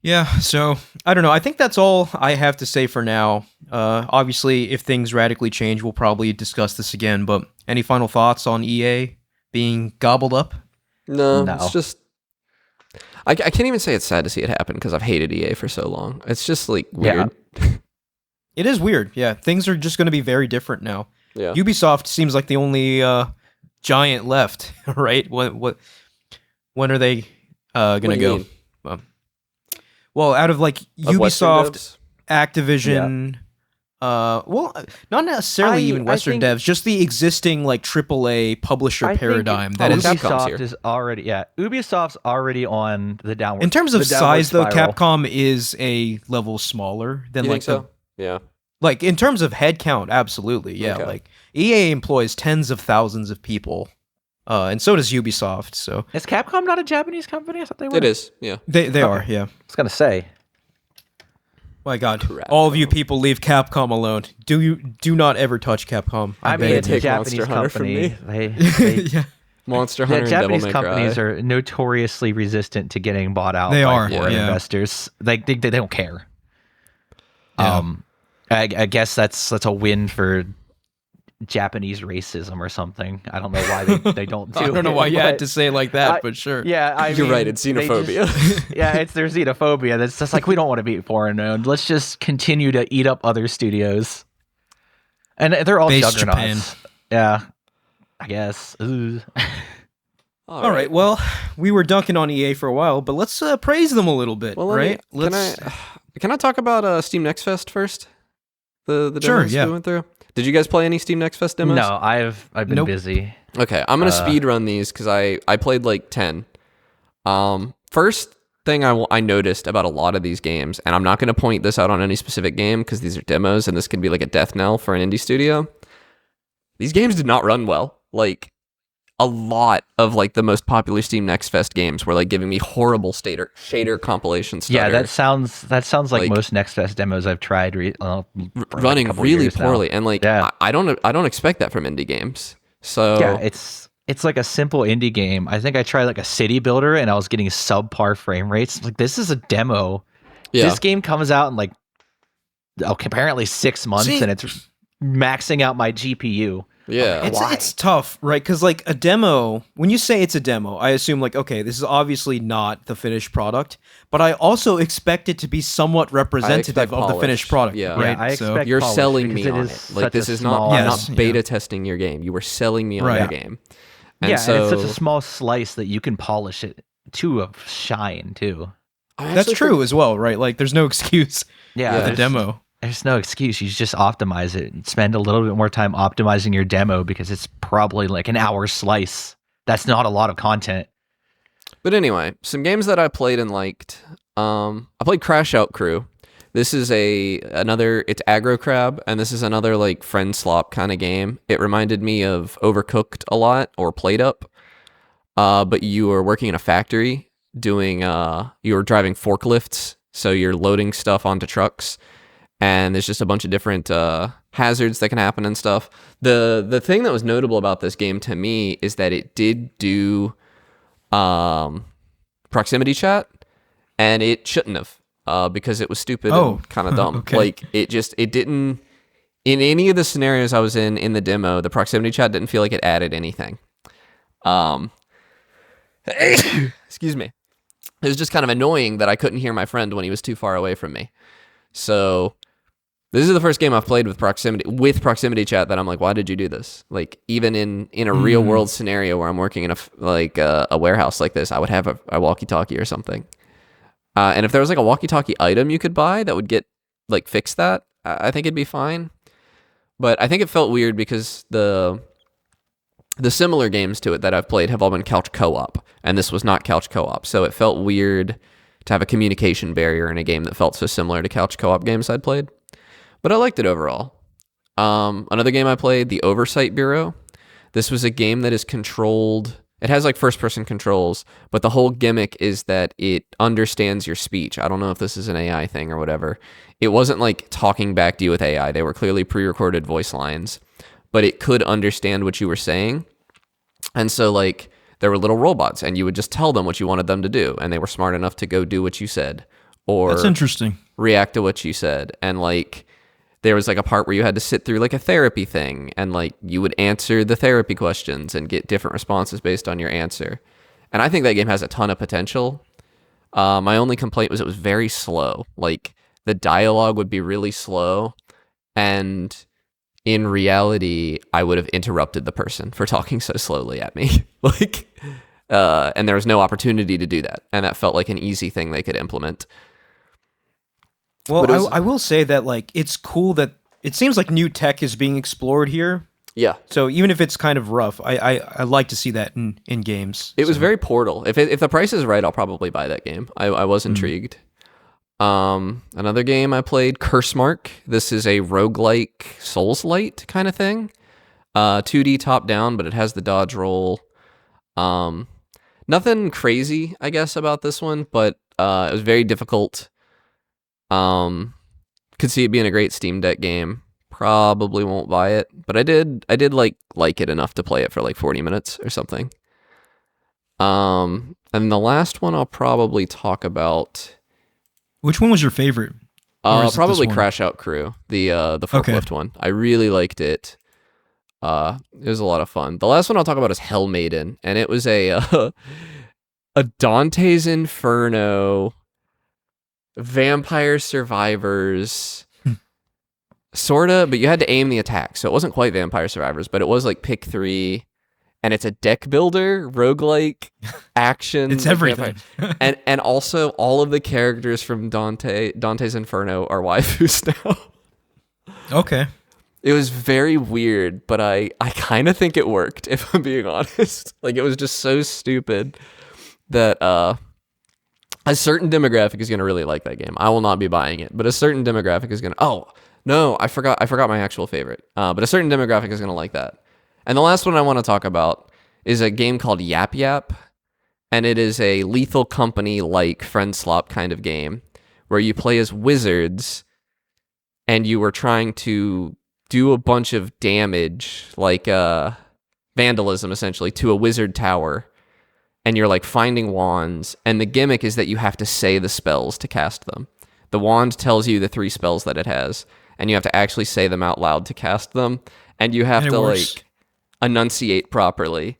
Yeah, so I don't know. I think that's all I have to say for now. Obviously, if things radically change, we'll probably discuss this again, but any final thoughts on EA being gobbled up? No. It's just I can't even say it's sad to see it happen because I've hated EA for so long. It's just weird. Yeah. It is weird. Yeah, things are just going to be very different now. Yeah. Ubisoft seems like the only giant left, right? When are they going to go? Well, out of Ubisoft, Activision, not necessarily even Western devs, just the existing AAA publisher paradigm. Ubisoft is already Ubisoft's already on the downward. In terms of size, spiral. though, Capcom is a level smaller than you think so? Yeah. In terms of headcount, absolutely, yeah. Okay. EA employs tens of thousands of people, and so does Ubisoft. So is Capcom not a Japanese company? I thought they were. It is, yeah. They are, yeah. I was gonna say. My God, all of you people leave Capcom alone. Do not ever touch Capcom. I mean, it's a Japanese company. Yeah. Monster Hunter and Devil May Cry. Japanese companies are notoriously resistant to getting bought out by foreign investors. They don't care. Yeah. I guess that's a win for Japanese racism or something. I don't know why they don't do it. I don't know why you had to say it like that, but sure. Yeah, you're right. It's xenophobia. It's their xenophobia. That's just we don't want to be foreign owned. Let's just continue to eat up other studios. And they're all Based juggernauts. Japan. Yeah, I guess. All right. Well, we were dunking on EA for a while, but let's praise them a little bit, right? Can I talk about Steam Next Fest first? The demos we went through. Did you guys play any Steam Next Fest demos? No, I've been busy. Okay, I'm gonna speed run these because I played 10. First thing I noticed about a lot of these games, and I'm not gonna point this out on any specific game because these are demos, and this can be a death knell for an indie studio. These games did not run well. A lot of the most popular Steam Next Fest games were giving me horrible shader compilation stutter. Yeah, that sounds like most Next Fest demos I've tried running really poorly, now. And I don't expect that from indie games. So yeah, it's like a simple indie game. I think I tried a city builder and I was getting subpar frame rates. This is a demo. Yeah. This game comes out in apparently 6 months, and it's maxing out my GPU. Yeah. It's tough, right? Because like a demo, when you say it's a demo, I assume like, okay, this is obviously not the finished product, but I also expect it to be somewhat representative of the finished product, yeah. right? Yeah, I expect you're polish selling me because on it is it. Like, such this a is small- not, I'm Yes, not beta testing your game. You were selling me on Right. your game. And yeah, so, and it's such a small slice that you can polish it to a shine too. That's true as well, right? Like, there's no excuse Yeah, for the there's- demo. There's no excuse. You just optimize it and spend a little bit more time optimizing your demo because it's probably like an hour slice. That's not a lot of content. But anyway, some games that I played and liked. I played Crash Out Crew. This is it's aggro crab, and this is another like friend slop kind of game. It reminded me of Overcooked a lot, or Played Up. But you are working in a factory doing you're driving forklifts, so you're loading stuff onto trucks, and there's just a bunch of different hazards that can happen and stuff. The thing that was notable about this game to me is that it did do proximity chat, and it shouldn't have, because it was stupid and kind of dumb. Okay. Like, it didn't, in any of the scenarios I was in the demo, the proximity chat didn't feel like it added anything. Excuse me. It was just kind of annoying that I couldn't hear my friend when he was too far away from me. So this is the first game I've played with proximity chat that I'm like, why did you do this? Like, even in a real world scenario where I'm working in a warehouse like this, I would have a walkie-talkie or something. And if there was like a walkie-talkie item you could buy that would fix that, I think it'd be fine. But I think it felt weird because the similar games to it that I've played have all been couch co-op, and this was not couch co-op. So it felt weird to have a communication barrier in a game that felt so similar to couch co-op games I'd played. But I liked it overall. Another game I played, The Oversight Bureau. This was a game that is controlled. It has like first-person controls, but the whole gimmick is that it understands your speech. I don't know if this is an AI thing or whatever. It wasn't like talking back to you with AI. They were clearly pre-recorded voice lines, but it could understand what you were saying. And so like there were little robots, and you would just tell them what you wanted them to do, and they were smart enough to go do what you said or That's interesting. react to what you said. And like there was like a part where you had to sit through like a therapy thing, and like you would answer the therapy questions and get different responses based on your answer. And I think that game has a ton of potential. My only complaint was it was very slow. Like the dialogue would be really slow, and in reality, I would have interrupted the person for talking so slowly at me. And there was no opportunity to do that. And that felt like an easy thing they could implement. Well, I will say that like it's cool that it seems like new tech is being explored here. Yeah. So even if it's kind of rough, I like to see that in games. It was very Portal. If the price is right, I'll probably buy that game. I was intrigued. Another game I played, Cursemark. This is a roguelike Souls-light kind of thing. 2D top-down, but it has the dodge roll. Nothing crazy, I guess, about this one, but it was very difficult. Could see it being a great Steam Deck game. Probably won't buy it, but I did like it enough to play it for like 40 minutes or something. And the last one I'll probably talk about. Which one was your favorite? Probably Crash Out Crew, the forklift one. I really liked it. It was a lot of fun. The last one I'll talk about is Hell Maiden, and it was a Dante's Inferno, Vampire Survivors, sorta, but you had to aim the attack, so it wasn't quite Vampire Survivors, but it was like pick 3, and it's a deck builder, roguelike, action. It's everything. and also all of the characters from Dante's Inferno are waifus now. Okay. It was very weird, but I kind of think it worked, if I'm being honest. Like, it was just so stupid that a certain demographic is going to really like that game. I will not be buying it, but a certain demographic is going to... Oh, no, I forgot my actual favorite. But a certain demographic is going to like that. And the last one I want to talk about is a game called Yap Yap, and it is a Lethal Company-like friend slop kind of game where you play as wizards, and you are trying to do a bunch of damage, like vandalism, essentially, to a wizard tower, and you're like finding wands, and the gimmick is that you have to say the spells to cast them. The wand tells you the 3 spells that it has, and you have to actually say them out loud to cast them, and you have to like enunciate properly.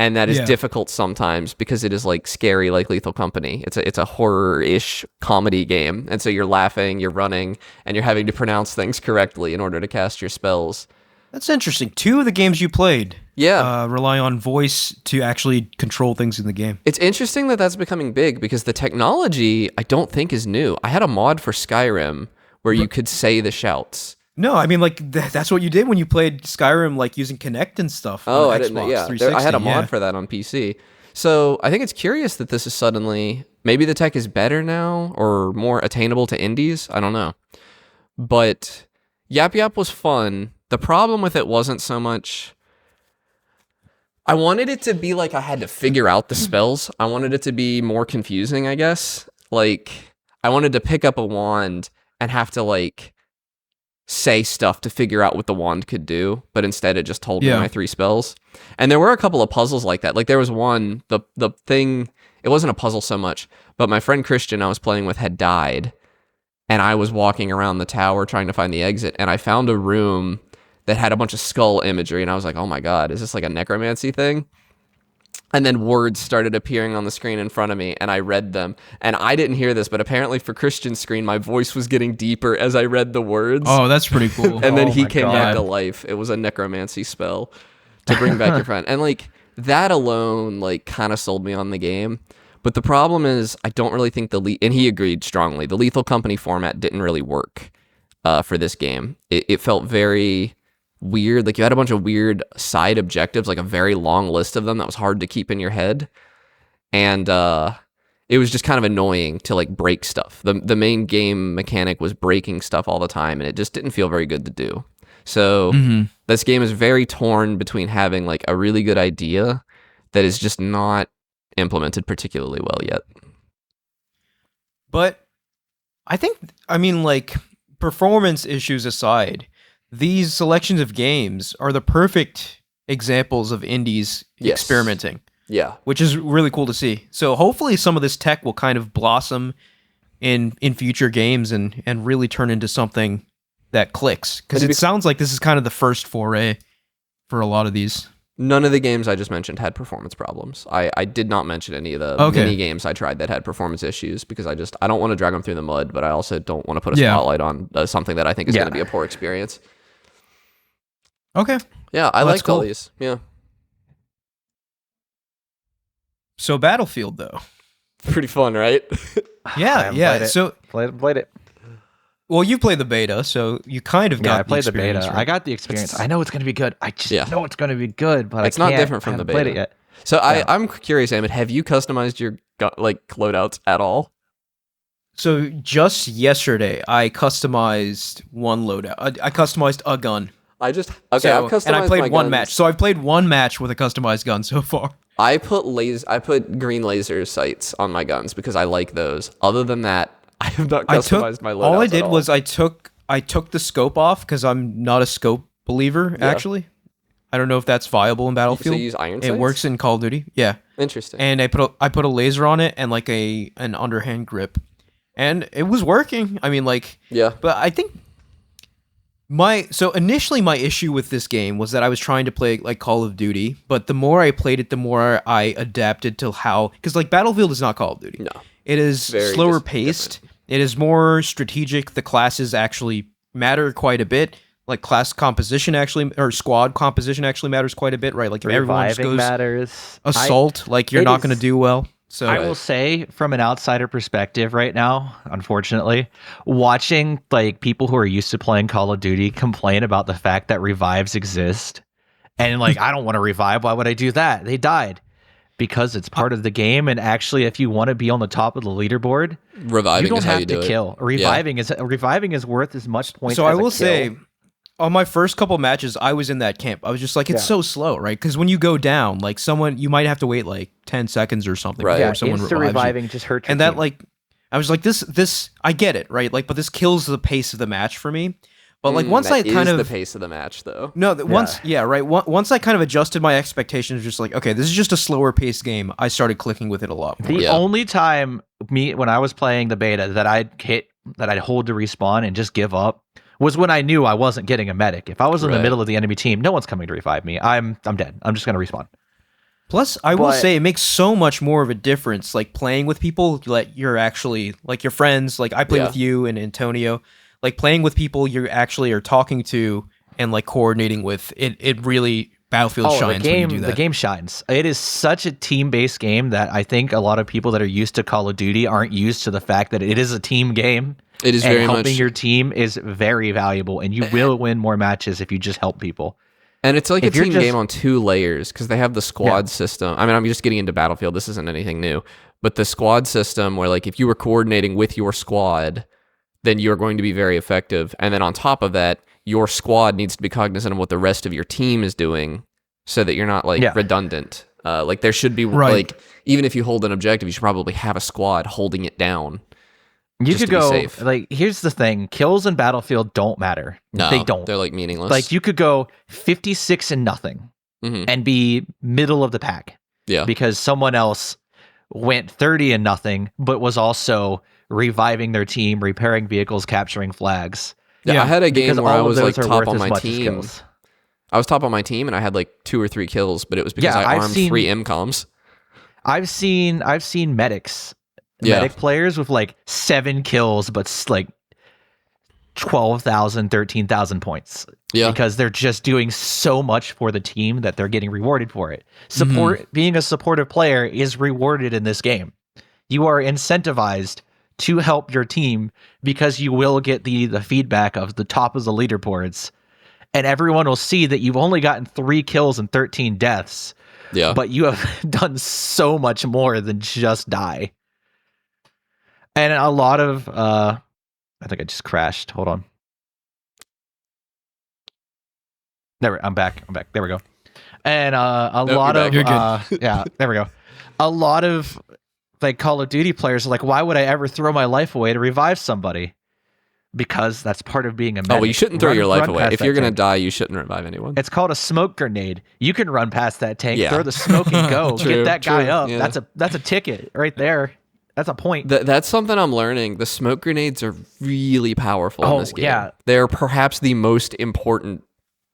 And that is difficult sometimes because it is like scary, like Lethal Company. It's a horror-ish comedy game. And so you're laughing, you're running, and you're having to pronounce things correctly in order to cast your spells. That's interesting. 2 of the games you played rely on voice to actually control things in the game. It's interesting that that's becoming big because the technology, I don't think, is new. I had a mod for Skyrim where you could say the shouts. No, I mean, like, that's what you did when you played Skyrim, like, using Kinect and stuff. Oh, I didn't know. Yeah, I had a mod for that on PC. So I think it's curious that this is suddenly, maybe the tech is better now or more attainable to indies. I don't know. But Yap Yap was fun. The problem with it wasn't so much... I wanted it to be like I had to figure out the spells. I wanted it to be more confusing, I guess. Like, I wanted to pick up a wand and have to, like, say stuff to figure out what the wand could do, but instead it just told me my 3 spells. And there were a couple of puzzles like that. Like there was one, the thing, it wasn't a puzzle so much, but my friend Christian I was playing with had died, and I was walking around the tower trying to find the exit, and I found a room that had a bunch of skull imagery, and I was like, oh my god, is this like a necromancy thing? And then words started appearing on the screen in front of me, and I read them. And I didn't hear this, but apparently for Christian's screen, my voice was getting deeper as I read the words. Oh, that's pretty cool. And then he came back to life. It was a necromancy spell to bring back your friend. And like that alone, like kind of sold me on the game. But the problem is, I don't really think and he agreed strongly, the Lethal Company format didn't really work for this game. It felt very weird. Like you had a bunch of weird side objectives, like a very long list of them that was hard to keep in your head, and it was just kind of annoying to like break stuff. The main game mechanic was breaking stuff all the time, and it just didn't feel very good to do. So this game is very torn between having like a really good idea that is just not implemented particularly well yet. But I mean, like, performance issues aside, these selections of games are the perfect examples of indies experimenting. Yeah. Which is really cool to see. So hopefully some of this tech will kind of blossom in future games and really turn into something that clicks. Because it sounds like this is kind of the first foray for a lot of these. None of the games I just mentioned had performance problems. I did not mention any of the mini games I tried that had performance issues because I don't want to drag them through the mud, but I also don't want to put a spotlight on something that I think is going to be a poor experience. Okay. Yeah, I liked all these. Yeah. So Battlefield, though. Pretty fun, right? Yeah. So played it. Well, you played the beta, so you kind of got. I played the beta. Right? I got the experience. I know it's going to be good. I just know it's going to be good, but it's not different from the beta. Played it yet. So I'm curious, Amit. Have you customized your loadouts at all? So just yesterday, I customized one loadout. I cumized a gun. I've customized and I played my one guns. match. So I've played one match with a customized gun so far. I put green laser sights on my guns because I like those. Other than that, I have not customized my loadouts. All I did was I took the scope off because I'm not a scope believer. Actually, I don't know if that's viable in Battlefield. So you use iron sights? It works in Call of Duty. Yeah, interesting. And I put a laser on it and like an underhand grip, and it was working. I mean, like But I think. So initially my issue with this game was that I was trying to play like Call of Duty, but the more I played it, the more I adapted to because like Battlefield is not Call of Duty. No. It is slower paced. Different. It is more strategic. The classes actually matter quite a bit. Like class composition or squad composition actually matters quite a bit, right? Like if everyone just goes matters. Assault, you're not going to do well. So I will say, from an outsider perspective right now, unfortunately, watching like people who are used to playing Call of Duty complain about the fact that revives exist, and like I don't want to revive. Why would I do that? They died because it's part of the game. And actually, if you want to be on the top of the leaderboard, reviving you don't is have how you to do kill. It. Reviving is worth as much points. So as I will a kill. say. On my first couple matches, I was in that camp. I was just like, it's so slow, right? Because when you go down, like you might have to wait like 10 seconds or something before someone revives reviving you. Just hurts your and team. that like, I was like, this, I get it, right? Like, but this kills the pace of the match for me. But like once I kind of the pace of the match though. No, once I kind of adjusted my expectations, just like, okay, this is just a slower paced game. I started clicking with it a lot more. The only time when I was playing the beta that I'd hold to respawn and just give up was when I knew I wasn't getting a medic. If I was in the middle of the enemy team, no one's coming to revive me. I'm dead. I'm just going to respawn. Plus, I will say it makes so much more of a difference, like playing with people that you're actually, like your friends, like I play with you and Antonio, like playing with people you actually are talking to and like coordinating with. It really, Battlefield shines when you do that. The game shines. It is such a team-based game that I think a lot of people that are used to Call of Duty aren't used to the fact that it is a team game. It is very much. Helping your team is very valuable, and you will win more matches if you just help people. And it's like a team game on 2 layers because they have the squad system. I mean, I'm just getting into Battlefield. This isn't anything new. But the squad system where, like, if you were coordinating with your squad, then you're going to be very effective. And then on top of that, your squad needs to be cognizant of what the rest of your team is doing so that you're not, like, redundant. Like, there should be, like, even if you hold an objective, you should probably have a squad holding it down. You could go, like, here's the thing. Kills in Battlefield don't matter. No, they don't. They're, like, meaningless. Like, you could go 56-0 and be middle of the pack. Yeah. Because someone else went 30-0, but was also reviving their team, repairing vehicles, capturing flags. Yeah, I had a game where I was, like, top on my team. I was top on my team, and I had, like, 2 or 3 kills, but it was because I armed 3 MCOMs. I've seen medics. Medic players with like 7 kills, but like 12,000, 13,000 points. Yeah. Because they're just doing so much for the team that they're getting rewarded for it. Being a supportive player is rewarded in this game. You are incentivized to help your team because you will get the feedback of the top of the leaderboards. And everyone will see that you've only gotten 3 kills and 13 deaths. Yeah. But you have done so much more than just die. And a lot of, I think I just crashed. Hold on. I'm back. There we go. And there we go. A lot of like Call of Duty players are like, why would I ever throw my life away to revive somebody? Because that's part of being a medic. Oh, well, you shouldn't throw your life away. If you're going to die, you shouldn't revive anyone. It's called a smoke grenade. You can run past that tank, throw the smoke and go. Get that guy up. Yeah. That's a ticket right there. That's a point. That's something I'm learning. The smoke grenades are really powerful in this game. Yeah. They're perhaps the most important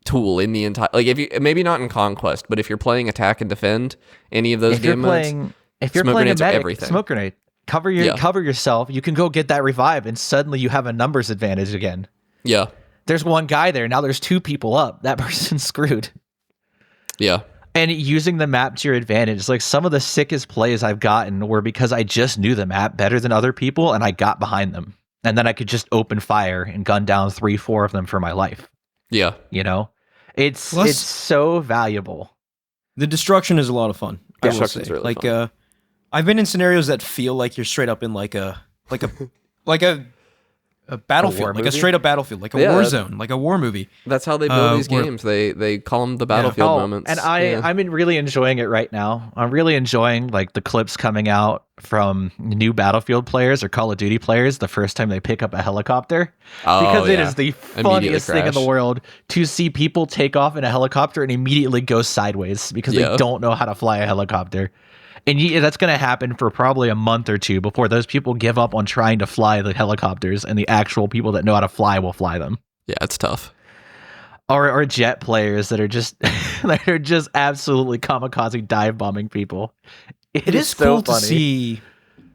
tool in the entire. Like, if you maybe not in Conquest, but if you're playing Attack and Defend, any of those game modes, if you're playing a medic, smoke grenade. Cover yourself. You can go get that revive, and suddenly you have a numbers advantage again. Yeah. There's one guy there. Now there's 2 people up. That person's screwed. Yeah. And using the map to your advantage, like some of the sickest plays I've gotten were because I just knew the map better than other people and I got behind them. And then I could just open fire and gun down 3-4 of them for my life. Yeah. You know? It's so valuable. The destruction is a lot of fun. Destruction's really fun. I've been in scenarios that feel like you're straight up in like a battlefield, like a straight up battlefield, like a war zone, like a war movie. That's how they build these games. They call them the battlefield moments. And I'm really enjoying it right now. I'm really enjoying like the clips coming out from new Battlefield players or Call of Duty players the first time they pick up a helicopter. Because it is the funniest thing in the world to see people take off in a helicopter and immediately go sideways because they don't know how to fly a helicopter. And that's going to happen for probably a month or 2 before those people give up on trying to fly the helicopters and the actual people that know how to fly will fly them. Yeah, it's tough. Or jet players that are just absolutely kamikaze dive bombing people. It is so cool to see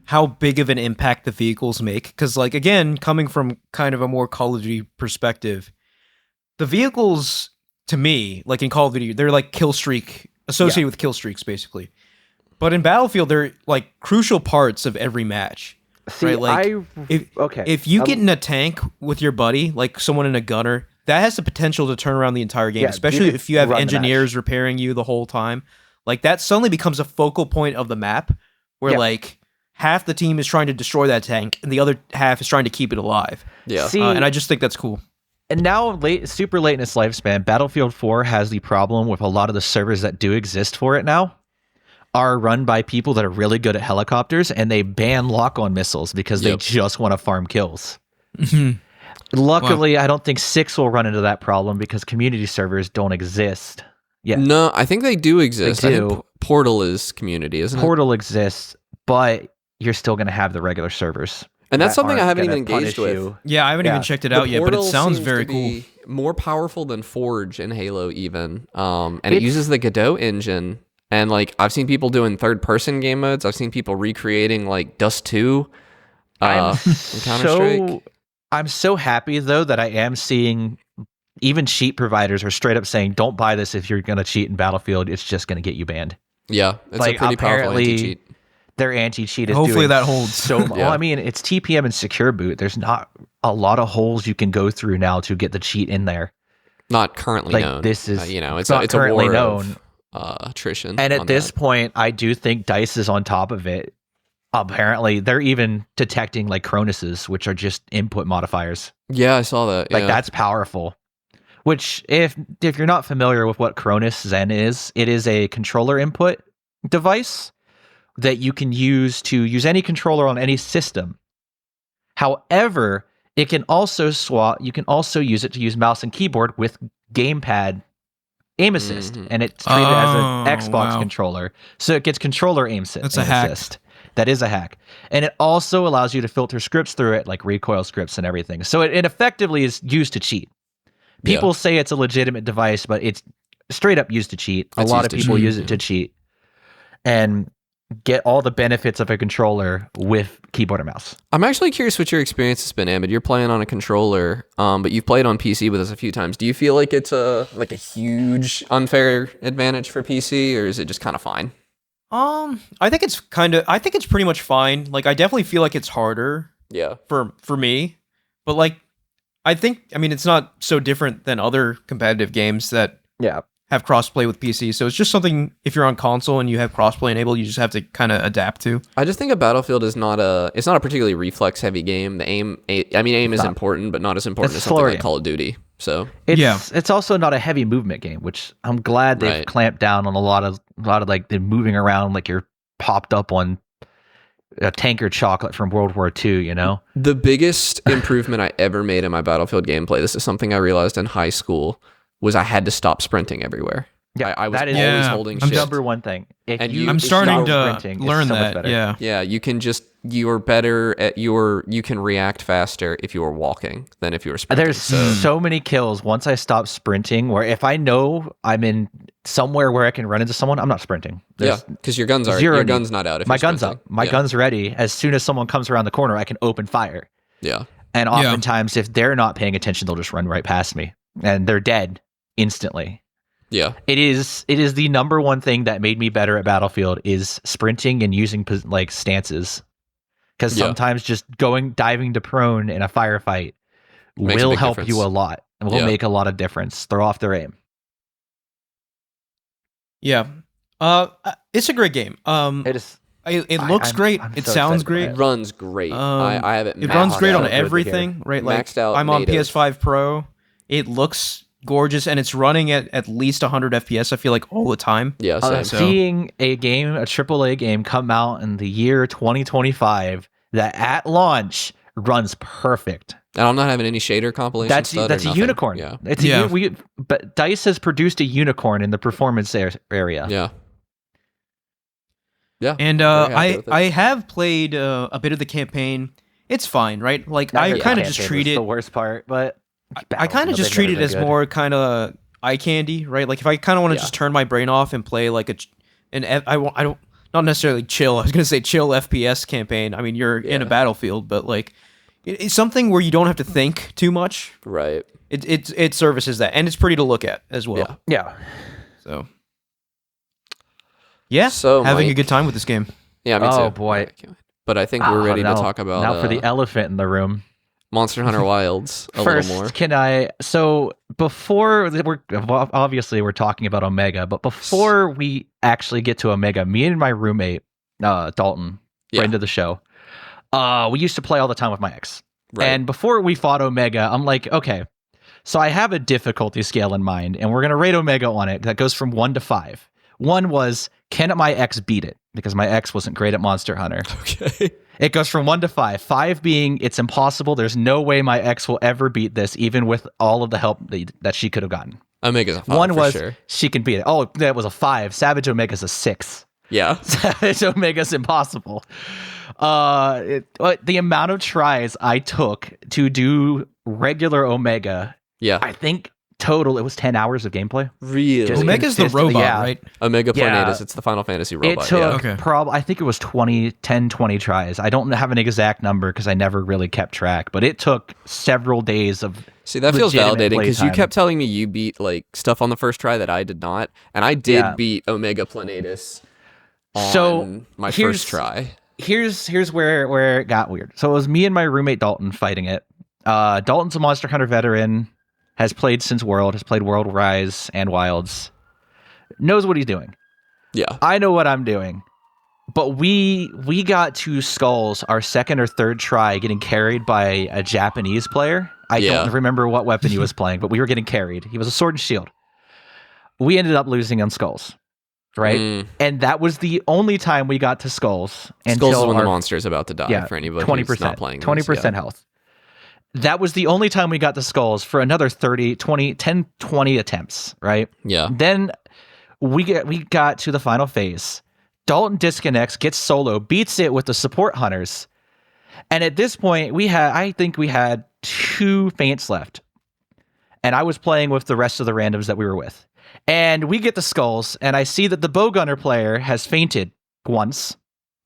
how big of an impact the vehicles make. Because, like, again, coming from kind of a more Call of Duty perspective, the vehicles, to me, like in Call of Duty, they're like kill streak, associated with kill streaks, basically. But in Battlefield, they're like crucial parts of every match. See, right? Like, if you get in a tank with your buddy, like someone in a gunner, that has the potential to turn around the entire game, especially if you have engineers repairing you the whole time. Like, that suddenly becomes a focal point of the map where, like, half the team is trying to destroy that tank and the other half is trying to keep it alive. Yeah. And I just think that's cool. And now, super late in its lifespan, Battlefield 4 has the problem with a lot of the servers that do exist for it now are run by people that are really good at helicopters, and they ban lock-on missiles because they just want to farm kills. Luckily, I don't think 6 will run into that problem because community servers don't exist yet. No, I think they do exist. They do. I think Portal is community, isn't it? Portal exists, but you're still going to have the regular servers. And that's something I haven't gonna even engaged punish with. you. Yeah, I haven't even checked it out yet, but it sounds very cool. More powerful than Forge in Halo even. And it uses the Godot engine. And like I've seen people doing third-person game modes. I've seen people recreating like Dust 2 in Counter-Strike. I'm so happy though that I am seeing even cheat providers are straight up saying, "Don't buy this if you're gonna cheat in Battlefield. It's just gonna get you banned." Yeah, it's like, a pretty powerful anti-cheat. Their anti-cheat is hopefully doing that holds. So well, I mean, it's TPM and secure boot. There's not a lot of holes you can go through now to get the cheat in there. Not currently known. This is it's not currently a war known. Of, attrition. And at this point, I do think DICE is on top of it. Apparently, they're even detecting like Cronuses, which are just input modifiers. Yeah, I saw that. Like that's powerful. Which, if you're not familiar with what Cronus Zen is, it is a controller input device that you can use to use any controller on any system. However, it can also you can also use it to use mouse and keyboard with gamepad aim assist, and it's treated as an Xbox controller. So it gets controller aim assist. That's a hack. That is a hack. And it also allows you to filter scripts through it, like recoil scripts and everything. So it effectively is used to cheat. People say it's a legitimate device, but it's straight up used to cheat. A lot of people use it to cheat and get all the benefits of a controller with keyboard and mouse. I'm actually curious what your experience has been, Ahmed. You're playing on a controller, but you've played on PC with us a few times. Do you feel like it's a huge unfair advantage for PC, or is it just kind of fine? I think it's pretty much fine. Like, I definitely feel like it's harder. Yeah. For me, but like, I mean, it's not so different than other competitive games that have crossplay with PC. So it's just something, if you're on console and you have crossplay enabled, you just have to kind of adapt to. I just think a Battlefield is not a particularly reflex heavy game. The aim is important, but not as important as something like Call of Duty. So it's also not a heavy movement game, which I'm glad they've clamped down on a lot of like the moving around like you're popped up on a tanker chocolate from World War II, you know? The biggest improvement I ever made in my Battlefield gameplay, this is something I realized in high school, was I had to stop sprinting everywhere. Yeah, I was always holding shift. Number one thing. I'm starting to learn that. Yeah, you're better at you can react faster if you were walking than if you were sprinting. There's so many kills once I stop sprinting where if I know I'm in somewhere where I can run into someone, I'm not sprinting. Because your gun's not out. If my gun's up. My gun's ready. As soon as someone comes around the corner, I can open fire. Yeah. And oftentimes, if they're not paying attention, they'll just run right past me, and they're dead instantly. Yeah. It is the number one thing that made me better at Battlefield is sprinting and using like stances. Because sometimes just diving to prone in a firefight will help you a lot and will make a lot of difference. Throw off their aim. Yeah. It's a great game. It is. It looks great. It sounds great. It runs great. I have it. It runs great on everything, right? Like maxed out I'm on PS5 Pro. It looks gorgeous, and it's running at least 100 FPS. I feel like all the time. Yeah, seeing a AAA game come out in the year 2025 that at launch runs perfect. And I'm not having any shader compilation. That's a unicorn. Yeah, but DICE has produced a unicorn in the performance area. Yeah. Yeah. And I have played a bit of the campaign. It's fine, right? Like I kind of just treat it. The worst part, but I kind of just treat it as more kind of eye candy, right? Like if I kind of want to just turn my brain off and play like I don't not necessarily chill. I was gonna say chill FPS campaign. I mean, you're in a battlefield, but like it's something where you don't have to think too much. Right. It services that, and it's pretty to look at as well. Yeah. So. Yeah. So having a good time with this game. Yeah. Me too. Oh boy. But I think we're ready to talk about now for the elephant in the room. Monster Hunter Wilds a little more. Can I? So before we're talking about Omega, but before we actually get to Omega, me and my roommate Dalton, friend of the show, we used to play all the time with my ex. Right. And before we fought Omega, I'm like, okay, so I have a difficulty scale in mind, and we're gonna rate Omega on it that goes from 1 to 5. 1 was, can my ex beat it? Because my ex wasn't great at Monster Hunter. Okay. It goes from 1 to 5. 5 being it's impossible. There's no way my ex will ever beat this, even with all of the help that she could have gotten. Omega's a 5. 1 was sure. She can beat it. Oh, that was a 5. Savage Omega's a 6. Yeah. Savage Omega's impossible. The amount of tries I took to do regular Omega, I think total it was 10 hours of gameplay. Really? Omega's the robot, right? Omega Planetus, it's the Final Fantasy robot. It took I think it was 20 tries. I don't have an exact number because I never really kept track, but it took several days of See, that feels validating because you kept telling me you beat like stuff on the first try that I did not, and I did beat Omega Planetus on my first try. Here's where it got weird. So it was me and my roommate Dalton fighting it. Dalton's a Monster Hunter veteran, has played since World, has played World Rise and Wilds, knows what he's doing. Yeah. I know what I'm doing. But we got to Skulls our second or third try getting carried by a Japanese player. I don't remember what weapon he was playing, but we were getting carried. He was a sword and shield. We ended up losing on Skulls. Right? And that was the only time we got to Skulls. Skulls is when the monster is about to die for anybody 20%, who's not playing 20% health. That was the only time we got to Skulls for another 20 attempts, right? Yeah. Then we got to the final phase. Dalton disconnects, gets solo, beats it with the support hunters. And at this point, I think we had 2 feints left. And I was playing with the rest of the randoms that we were with. And we get the Skulls, and I see that the Bowgunner player has fainted once.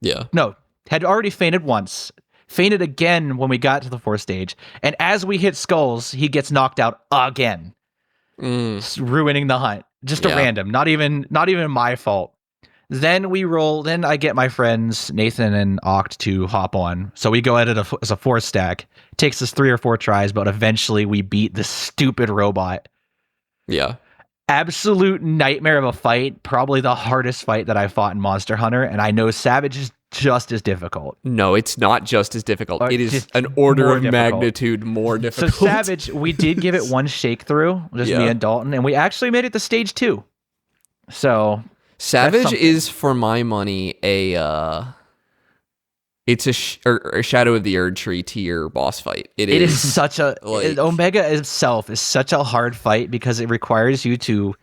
Yeah. No, had already fainted once. Fainted again when we got to the 4th stage. And as we hit Skulls, he gets knocked out again. Ruining the hunt. Just a random. Not even my fault. Then we roll. Then I get my friends Nathan and Oct to hop on. So we go at it as a 4 stack. It takes us 3 or 4 tries, but eventually we beat this stupid robot. Yeah. Absolute nightmare of a fight. Probably the hardest fight that I fought in Monster Hunter. And I know Savage is just as difficult. No, it's not just as difficult. It is an order of magnitude more difficult. So Savage, we did give it 1 shake through, just me and Dalton, and we actually made it to stage 2. So Savage is, for my money, it's a Shadow of the Erdtree tier boss fight. It is such a Omega itself is such a hard fight because it requires you to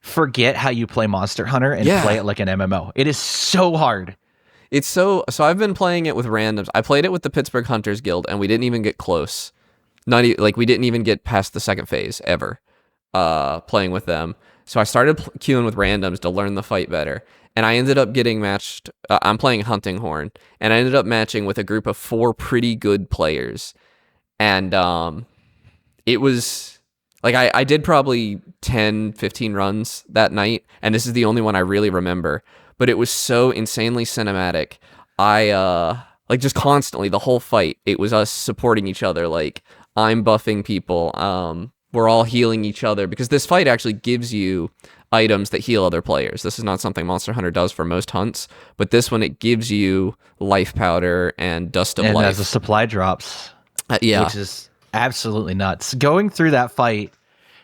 forget how you play Monster Hunter and play it like an MMO. It is so hard. It's so I've been playing it with randoms. I played it with the Pittsburgh Hunters Guild, and we didn't even get close. We didn't even get past the 2nd phase ever. Playing with them. So I started queuing with randoms to learn the fight better. And I ended up getting matched. I'm playing Hunting Horn, and I ended up matching with a group of 4 pretty good players. And it was like I did probably 10, 15 runs that night, and this is the only one I really remember. But it was so insanely cinematic. I just constantly the whole fight. It was us supporting each other. Like I'm buffing people. We're all healing each other because this fight actually gives you items that heal other players. This is not something Monster Hunter does for most hunts, but this one, it gives you life powder and dust of life. And as the supply drops, which is absolutely nuts. Going through that fight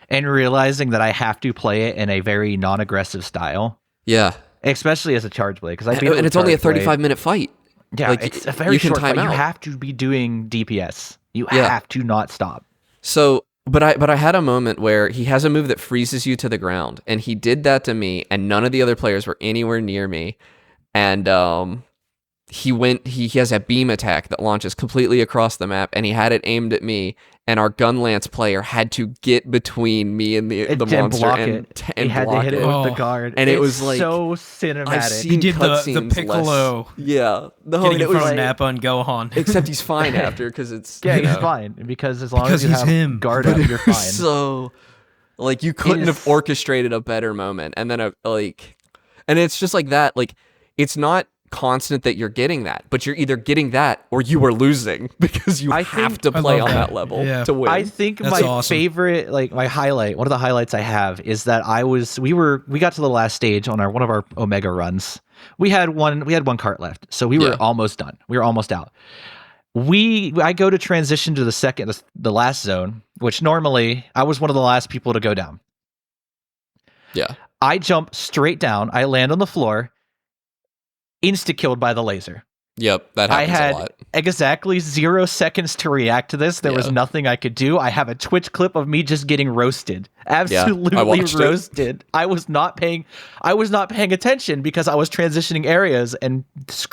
and realizing that I have to play it in a very non-aggressive style. Yeah. Especially as a charge blade. And it's only a 35-minute fight. Yeah, it's a very short fight. You have to be doing DPS. You have to not stop. So... But I had a moment where he has a move that freezes you to the ground, and he did that to me, and none of the other players were anywhere near me, and he has a beam attack that launches completely across the map, and he had it aimed at me, and our Gunlance player had to get between me and the monster and he had to hit it with the guard, and it was like so cinematic. He did the Piccolo, getting in front of Nappa and Gohan. Except he's fine after because it's he's fine because as long as you have guard up, you're fine. So like you couldn't have orchestrated a better moment, and then and it's just like that. Like it's not constant that you're getting that, but you're either getting that or you are losing because you have to play on that level to win. I think my favorite, my highlight, one of the highlights I have is that we got to the last stage on one of our Omega runs. We had one cart left, so we were almost done. We were almost out. I go to transition to the last zone, which normally I was one of the last people to go down. Yeah. I jump straight down. I land on the floor. Insta-killed by the laser. Yep, that happens a lot. Exactly 0 seconds to react to this. There was nothing I could do. I have a Twitch clip of me just getting roasted. Absolutely roasted. I was not paying attention because I was transitioning areas and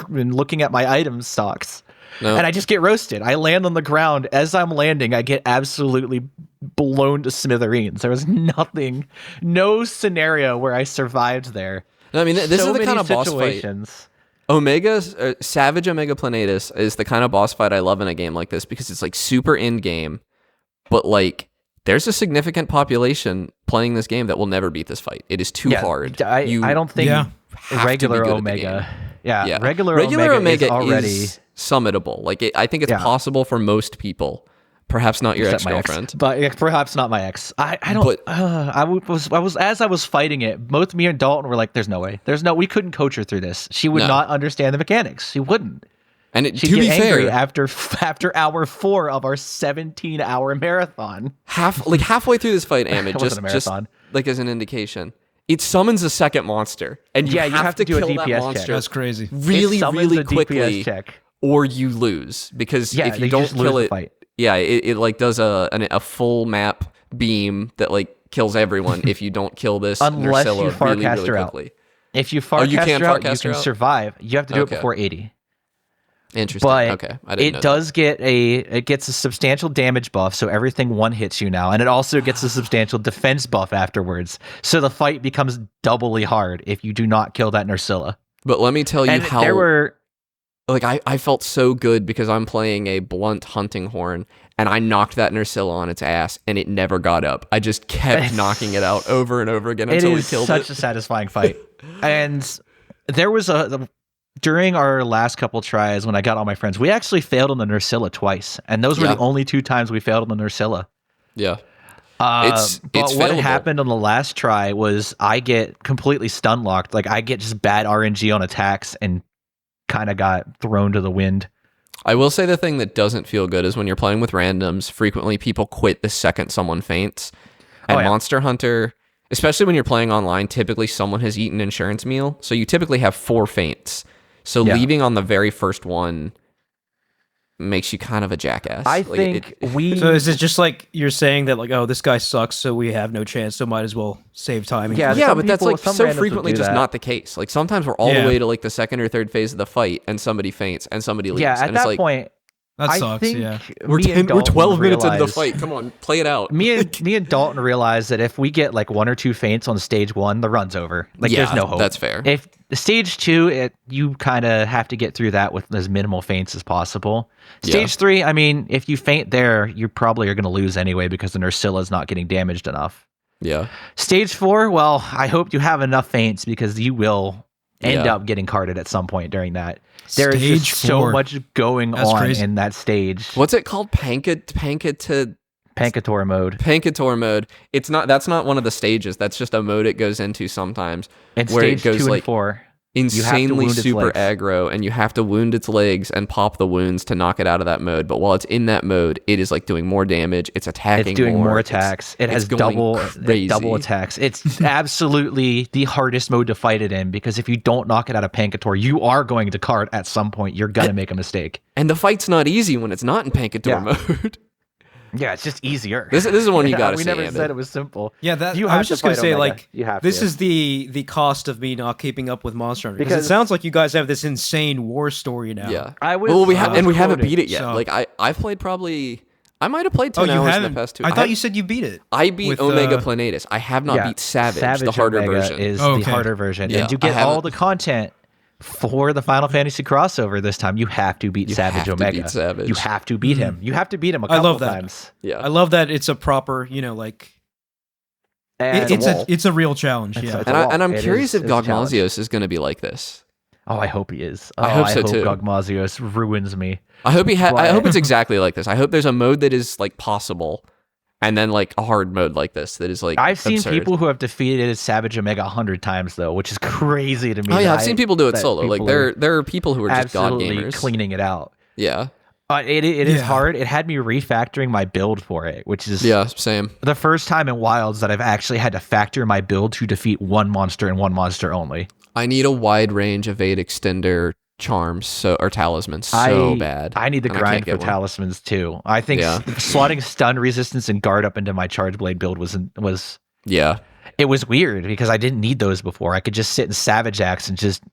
looking at my item stocks. No. And I just get roasted. I land on the ground. As I'm landing, I get absolutely blown to smithereens. There was no scenario where I survived there. No, I mean, this is the kind of boss fight. Savage Omega Planetus is the kind of boss fight I love in a game like this because it's like super end game, but like there's a significant population playing this game that will never beat this fight. It is too hard. I don't think regular Omega. Regular Omega is already summitable. Like I think it's possible for most people. Perhaps not your ex-girlfriend, but perhaps not my ex. I don't. But, I was as I was fighting it. Both me and Dalton were like, "There's no way. We couldn't coach her through this. She would not understand the mechanics. She wouldn't." And she'd get angry after hour 4 of our 17-hour marathon. Halfway through this fight, Amit, just like as an indication, it summons a second monster, and you have to do kill a DPS that monster. Check. That's crazy. Really quickly, or you lose because if you don't kill it. Yeah, it like does a full map beam that like kills everyone if you don't kill this unless Nursilla you farcast her out. If you farcast her out, you can survive. You have to do it before 80. Interesting. But okay, I didn't know does it gets a substantial damage buff, so everything one hits you now, and it also gets a substantial defense buff afterwards. So the fight becomes doubly hard if you do not kill that Nursilla. But let me tell you how there were. Like, I felt so good because I'm playing a blunt hunting horn, and I knocked that Nursilla on its ass, and it never got up. I just kept knocking it out over and over again until we killed it. It is such a satisfying fight. And there was during our last couple tries when I got all my friends, we actually failed on the Nursilla twice, and those were the only 2 times we failed on the Nursilla. Yeah. But what happened on the last try was I get completely stun locked. Like, I get just bad RNG on attacks and kind of got thrown to the wind. I will say the thing that doesn't feel good is when you're playing with randoms, frequently people quit the second someone faints. And Monster Hunter, especially when you're playing online, typically someone has eaten insurance meal. So you typically have 4 faints. So leaving on the very first one makes you kind of a jackass. I think So is it just like you're saying that like, oh, this guy sucks, so we have no chance, so might as well save time? Yeah, but that's like so frequently just not the case. Like sometimes we're all the way to like the second or third phase of the fight, and somebody faints, and somebody leaves. Yeah, at that point, that sucks. Yeah, we're 12 minutes into the fight. Come on, play it out. Me and Dalton realized that if we get like 1 or 2 faints on stage 1, the run's over. Like there's no hope. That's fair. If stage 2, you kind of have to get through that with as minimal faints as possible. Stage 3, I mean, if you faint there, you probably are going to lose anyway because the Nursilla is not getting damaged enough. Yeah. Stage 4, well, I hope you have enough faints because you will end up getting carded at some point during that. There is just so much going on in that stage. What's it called? Pancator mode. Pancator mode. That's not one of the stages. That's just a mode it goes into sometimes. And where stage it goes 2 like and 4. Insanely super aggro, and you have to wound its legs and pop the wounds to knock it out of that mode. But while it's in that mode, it is like doing more damage. It's attacking. It's doing more attacks. It has double attacks. It's absolutely the hardest mode to fight it in because if you don't knock it out of Pancator, you are going to card at some point. You're gonna make a mistake. And the fight's not easy when it's not in Pancator mode. Yeah, it's just easier. This is one you gotta see. We never said it was simple. Yeah, I was just gonna say like this is the cost of me not keeping up with Monster Hunter because it sounds like you guys have this insane war story now. Yeah, we haven't beat it yet. So. Like I've played I might have played 10 hours in the past 2. I thought you said you beat it. I beat Omega Planetus. I have not beat Savage, the harder Omega version. Is the harder version, and you get all the content. For the Final Fantasy crossover this time, you have to beat Savage Omega. You have to beat him. You have to beat him a couple times. Yeah, I love that it's a proper, it's a real challenge. And I'm curious if Gogmazios is going to be like this. Oh, I hope he is. I hope so too. Gogmazios ruins me. I hope I hope it's exactly like this. I hope there's a mode that is like possible. And then like a hard mode like this that is like I've seen absurd. people who have defeated Savage Omega 100 times though, which is crazy to me. Oh yeah, I've seen people do it solo. Like there are people who are just god gamers cleaning it out. Yeah. It is hard. It had me refactoring my build for it, which is same. The first time in Wilds that I've actually had to factor my build to defeat one monster and one monster only. I need a wide range evade extender charms or talismans so bad. I need the grind for talismans too. I think slotting stun resistance and guard up into my charge blade build was it was weird because I didn't need those before. I could just sit in Savage Axe and just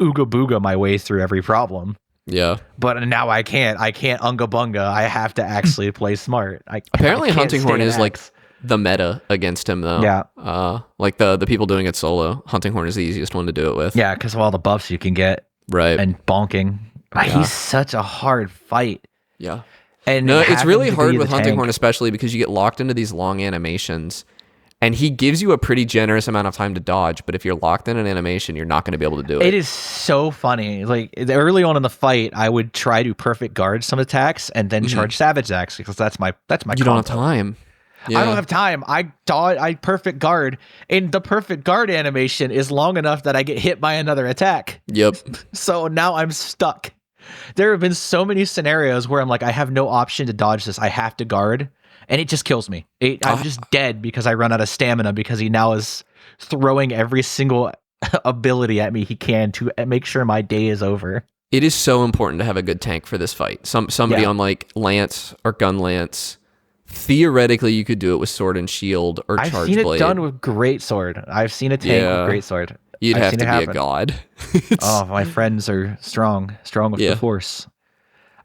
ooga booga my way through every problem. Yeah. But now I can't unga bunga. I have to actually play smart. Apparently Hunting Horn is like the meta against him though. Yeah. Like the people doing it solo, Hunting Horn is the easiest one to do it with. Yeah, because of all the buffs you can get. Right. And bonking. He's such a hard fight. Yeah. And no, it's really hard with Hunting Horn, especially because you get locked into these long animations. And he gives you a pretty generous amount of time to dodge, but if you're locked in an animation, you're not going to be able to do it. It is so funny. Like early on in the fight, I would try to perfect guard some attacks and then charge Savage Axe because that's my. You don't have time. Yeah. I don't have time. I perfect guard, and the perfect guard animation is long enough that I get hit by another attack. Yep. So now I'm stuck. There have been so many scenarios where I'm like, I have no option to dodge this. I have to guard. And it just kills me. I'm just dead because I run out of stamina because he now is throwing every single ability at me he can to make sure my day is over. It is so important to have a good tank for this fight. Somebody on like Lance or Gun Lance. Theoretically, you could do it with Sword and Shield or Charge Blade. I've seen it done with Great Sword. I've seen a tank with Great Sword. You'd have to be a god. Oh, my friends are strong with the Force.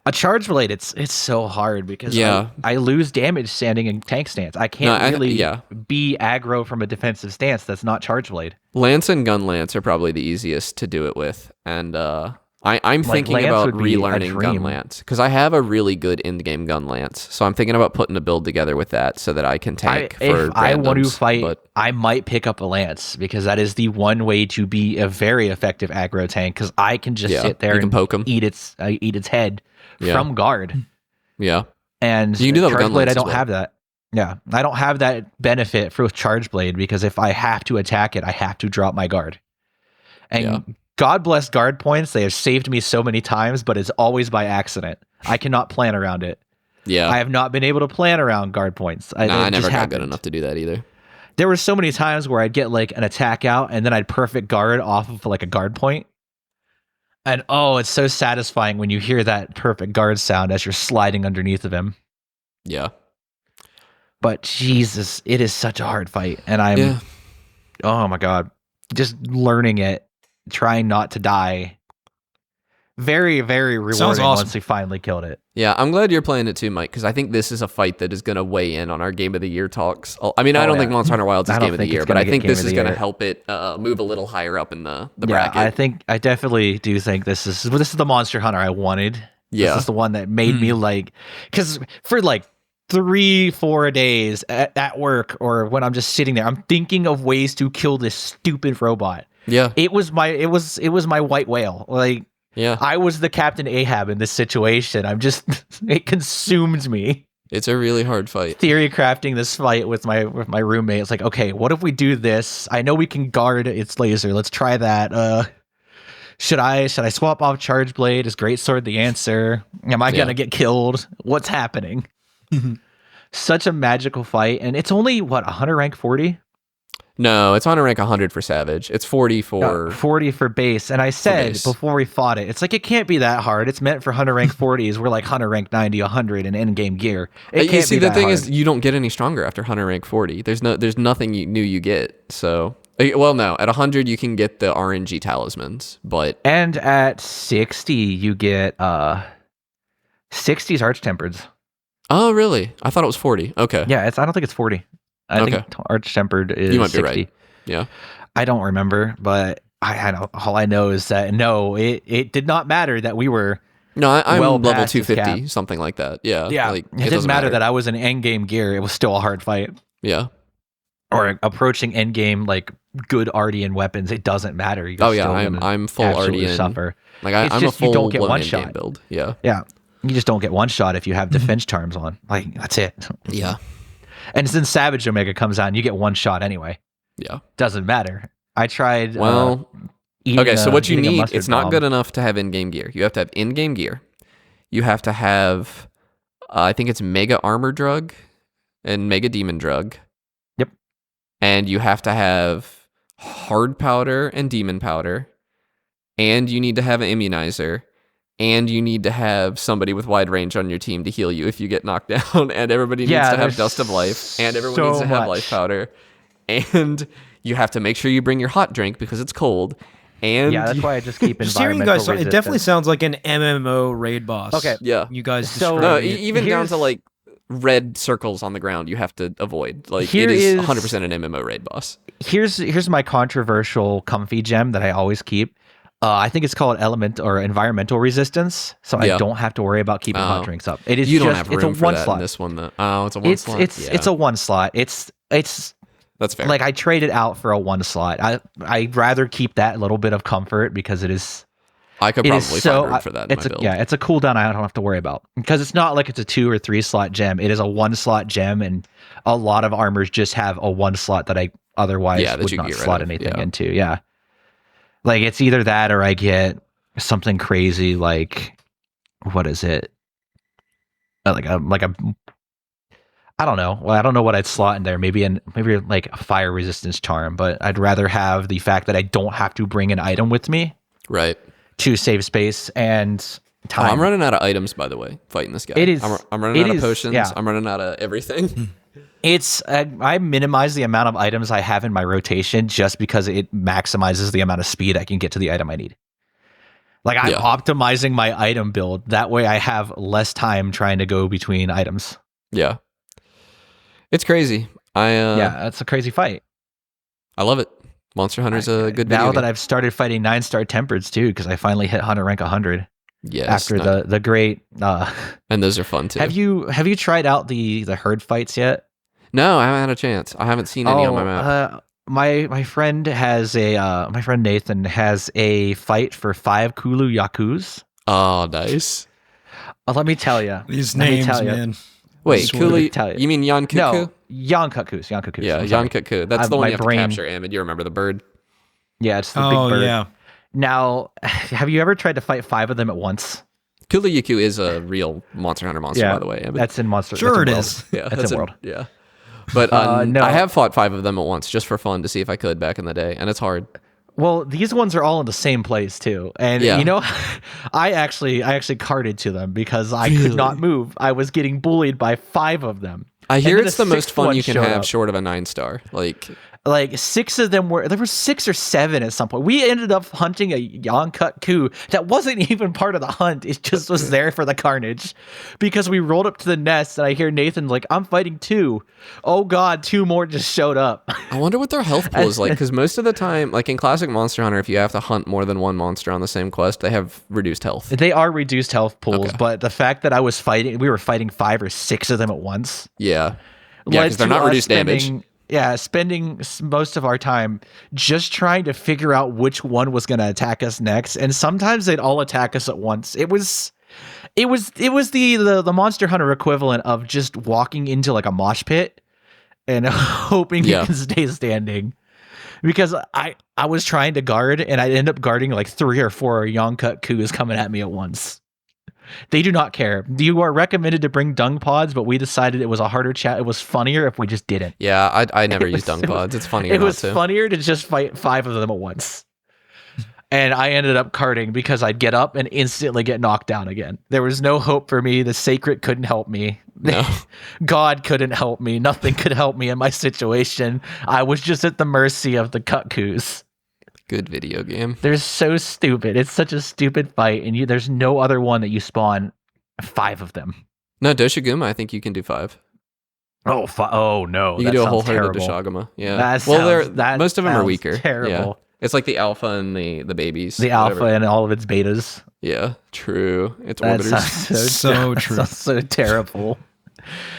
A charge blade, it's so hard because I lose damage standing in tank stance. I can't be aggro from a defensive stance that's not charge blade. Lance and Gun Lance are probably the easiest to do it with. And I'm thinking about relearning Gun Lance because I have a really good in-game Gun Lance. So I'm thinking about putting a build together with that so that I can tank for randoms. If I want to fight, I might pick up a Lance because that is the one way to be a very effective aggro tank because I can just sit there and poke him. eat its head. From guard. Yeah. And you can do that with charge blade, I don't well. have that. Yeah. I don't have that benefit for charge blade because if I have to attack it, I have to drop my guard. And God bless guard points. They have saved me so many times, but it's always by accident. I cannot plan around it. Yeah. I have not been able to plan around guard points. I never got good enough to do that either. There were so many times where I'd get like an attack out and then I'd perfect guard off of like a guard point. And it's so satisfying when you hear that perfect guard sound as you're sliding underneath of him. Yeah. But Jesus, it is such a hard fight. And oh my God, just learning it, trying not to die. Very, very rewarding once we finally killed it. Yeah, I'm glad you're playing it too, Mike, because I think this is a fight that is going to weigh in on our Game of the Year talks. I mean, I don't think Monster Hunter Wilds is Game of the Year, but I think this is going to help it move a little higher up in the bracket. I definitely do think this is the Monster Hunter I wanted. Yeah. This is the one that made me like, because for like 3-4 days at work or when I'm just sitting there, I'm thinking of ways to kill this stupid robot. Yeah. It was my white whale. Like, yeah, I was the Captain Ahab in this situation. It consumed me. It's a really hard fight. Theory crafting this fight with my roommate. It's like, okay, what if we do this? I know we can guard its laser. Let's try that. Should I swap off Charge Blade? Is Great Sword the answer? Am I gonna get killed? What's happening? Such a magical fight, and it's only 100 rank 40. No, it's on a rank 100 for Savage. It's 40 for 40 for base. And I said before we fought it, it's like it can't be that hard. It's meant for 100 rank 40s. We're like 100 rank 90, 100 in end-game gear. It can't be the that thing hard. is, you don't get any stronger after 100 rank 40. There's nothing new you get. So, well, no, at 100 you can get the RNG talismans, and at 60 you get 60's Arch-Tempereds. Oh, really? I thought it was 40. Okay. Yeah, I don't think it's 40. I think Arch-Tempered is you might 60. Be right. Yeah. I don't remember, but I know all I know is that it did not matter that we were I'm level 250, something like that. Yeah. Yeah. Like, it didn't matter that I was in endgame gear. It was still a hard fight. Yeah. Or approaching endgame like good Ardian weapons. It doesn't matter. I'm full Ardian. Suffer. Like I'm a full you don't get one shot build. Yeah. Yeah. You just don't get one shot if you have defense charms on. Like that's it. Yeah. And since Savage Omega comes out, you get one shot anyway. Yeah. Doesn't matter. I tried. So what you need, it's not good enough to have in-game gear. You have to have in-game gear. You have to have, I think it's Mega Armor Drug and Mega Demon Drug. Yep. And you have to have Hard Powder and Demon Powder. and you need to have an immunizer, and you need to have somebody with wide range on your team to heal you if you get knocked down, and everybody needs to have Dust of Life, and everyone needs to have Life Powder, and you have to make sure you bring your hot drink because it's cold. And that's why I just keep environmental resistance. It definitely sounds like an MMO raid boss. Okay. Yeah. You guys even down to like red circles on the ground you have to avoid. Like it is 100% an MMO raid boss. Here's my controversial comfy gem that I always keep. I think it's called element or environmental resistance, so I don't have to worry about keeping hot drinks up. It is you just, don't have room it's a for one that slot. In this one though. Oh, it's a one slot. It's a one slot. It's that's fair. Like I trade it out for a one slot. I'd rather keep that little bit of comfort because it is. I could probably find room for that in my build. It's a cooldown I don't have to worry about because it's not like it's a 2 or 3 slot gem. It is a 1 slot gem, and a lot of armors just have a 1 slot that I otherwise would not slot anything into. Yeah, like it's either that or I get something crazy like what is it? Like a I don't know. Well, I don't know what I'd slot in there. Maybe like a fire resistance charm, but I'd rather have the fact that I don't have to bring an item with me. Right. To save space and time. I'm running out of items, by the way, fighting this guy. I'm running out of potions. Yeah. I'm running out of everything. I minimize the amount of items I have in my rotation just because it maximizes the amount of speed I can get to the item I need. Like I'm optimizing my item build. That way I have less time trying to go between items. Yeah. It's crazy. It's a crazy fight. I love it. Monster Hunter's a good video now that game. I've started fighting 9-star tempereds too, because I finally hit Hunter rank 100. Yes. After the great and those are fun too. Have you tried out the herd fights yet? No, I haven't had a chance. I haven't seen any on my map. My friend Nathan has a fight for 5 Kulu Yakus. Oh, nice. Let me tell you. These names, man. Wait, Kulu, you mean Yooka-Replaylee? No, Yooka-Replaylee. Yeah, Yooka-Replaylee. That's the one you have to capture, Ahmed. You remember the bird? Yeah, it's the big bird. Yeah. Now, have you ever tried to fight 5 of them at once? Kulu-Yaku is a real Monster Hunter monster, by the way. Ahmed. That's in Monster. Sure, it is. Yeah, that's in World. Yeah. But no. I have fought 5 of them at once just for fun to see if I could back in the day, and it's hard. Well, these ones are all in the same place too, and you know, I actually carded to them because I could not move. I was getting bullied by 5 of them. I hear it's the most fun you can have short of a 9-star. Like 6 of them there were 6 or 7 at some point. We ended up hunting a Yooka-Replaylee that wasn't even part of the hunt. It just was there for the carnage because we rolled up to the nest and I hear Nathan like, I'm fighting 2. Oh God, 2 more just showed up. I wonder what their health pool is like because most of the time, like in classic Monster Hunter, if you have to hunt more than one monster on the same quest, they have reduced health. They are reduced health pools, but the fact that we were fighting 5 or 6 of them at once. Yeah. Yeah, because they're not reduced damage. Yeah, spending most of our time just trying to figure out which one was going to attack us next, and sometimes they'd all attack us at once. It was the Monster Hunter equivalent of just walking into like a mosh pit and hoping you can stay standing. Because I was trying to guard, and I'd end up guarding like 3 or 4 Yooka-Replaylees coming at me at once. They do not care. You are recommended to bring dung pods, but we decided it was a harder chat. It was funnier if we just didn't. Yeah, I never use dung pods. It's funnier. It was funnier to just fight 5 of them at once. And I ended up carding because I'd get up and instantly get knocked down again. There was no hope for me. The Sacred couldn't help me. No. God couldn't help me. Nothing could help me in my situation. I was just at the mercy of the Cuckoos. Good video game. They're so stupid. It's such a stupid fight, and there's no other one that you spawn 5 of them. No, Doshiguma, I think you can do 5. Oh no. You can do a whole herd of Doshiguma. Yeah. Most of them are weaker. Terrible. Yeah. It's like the alpha and the babies. The alpha and all of its betas. Yeah, true. It's orbiters. So true. That sounds so terrible.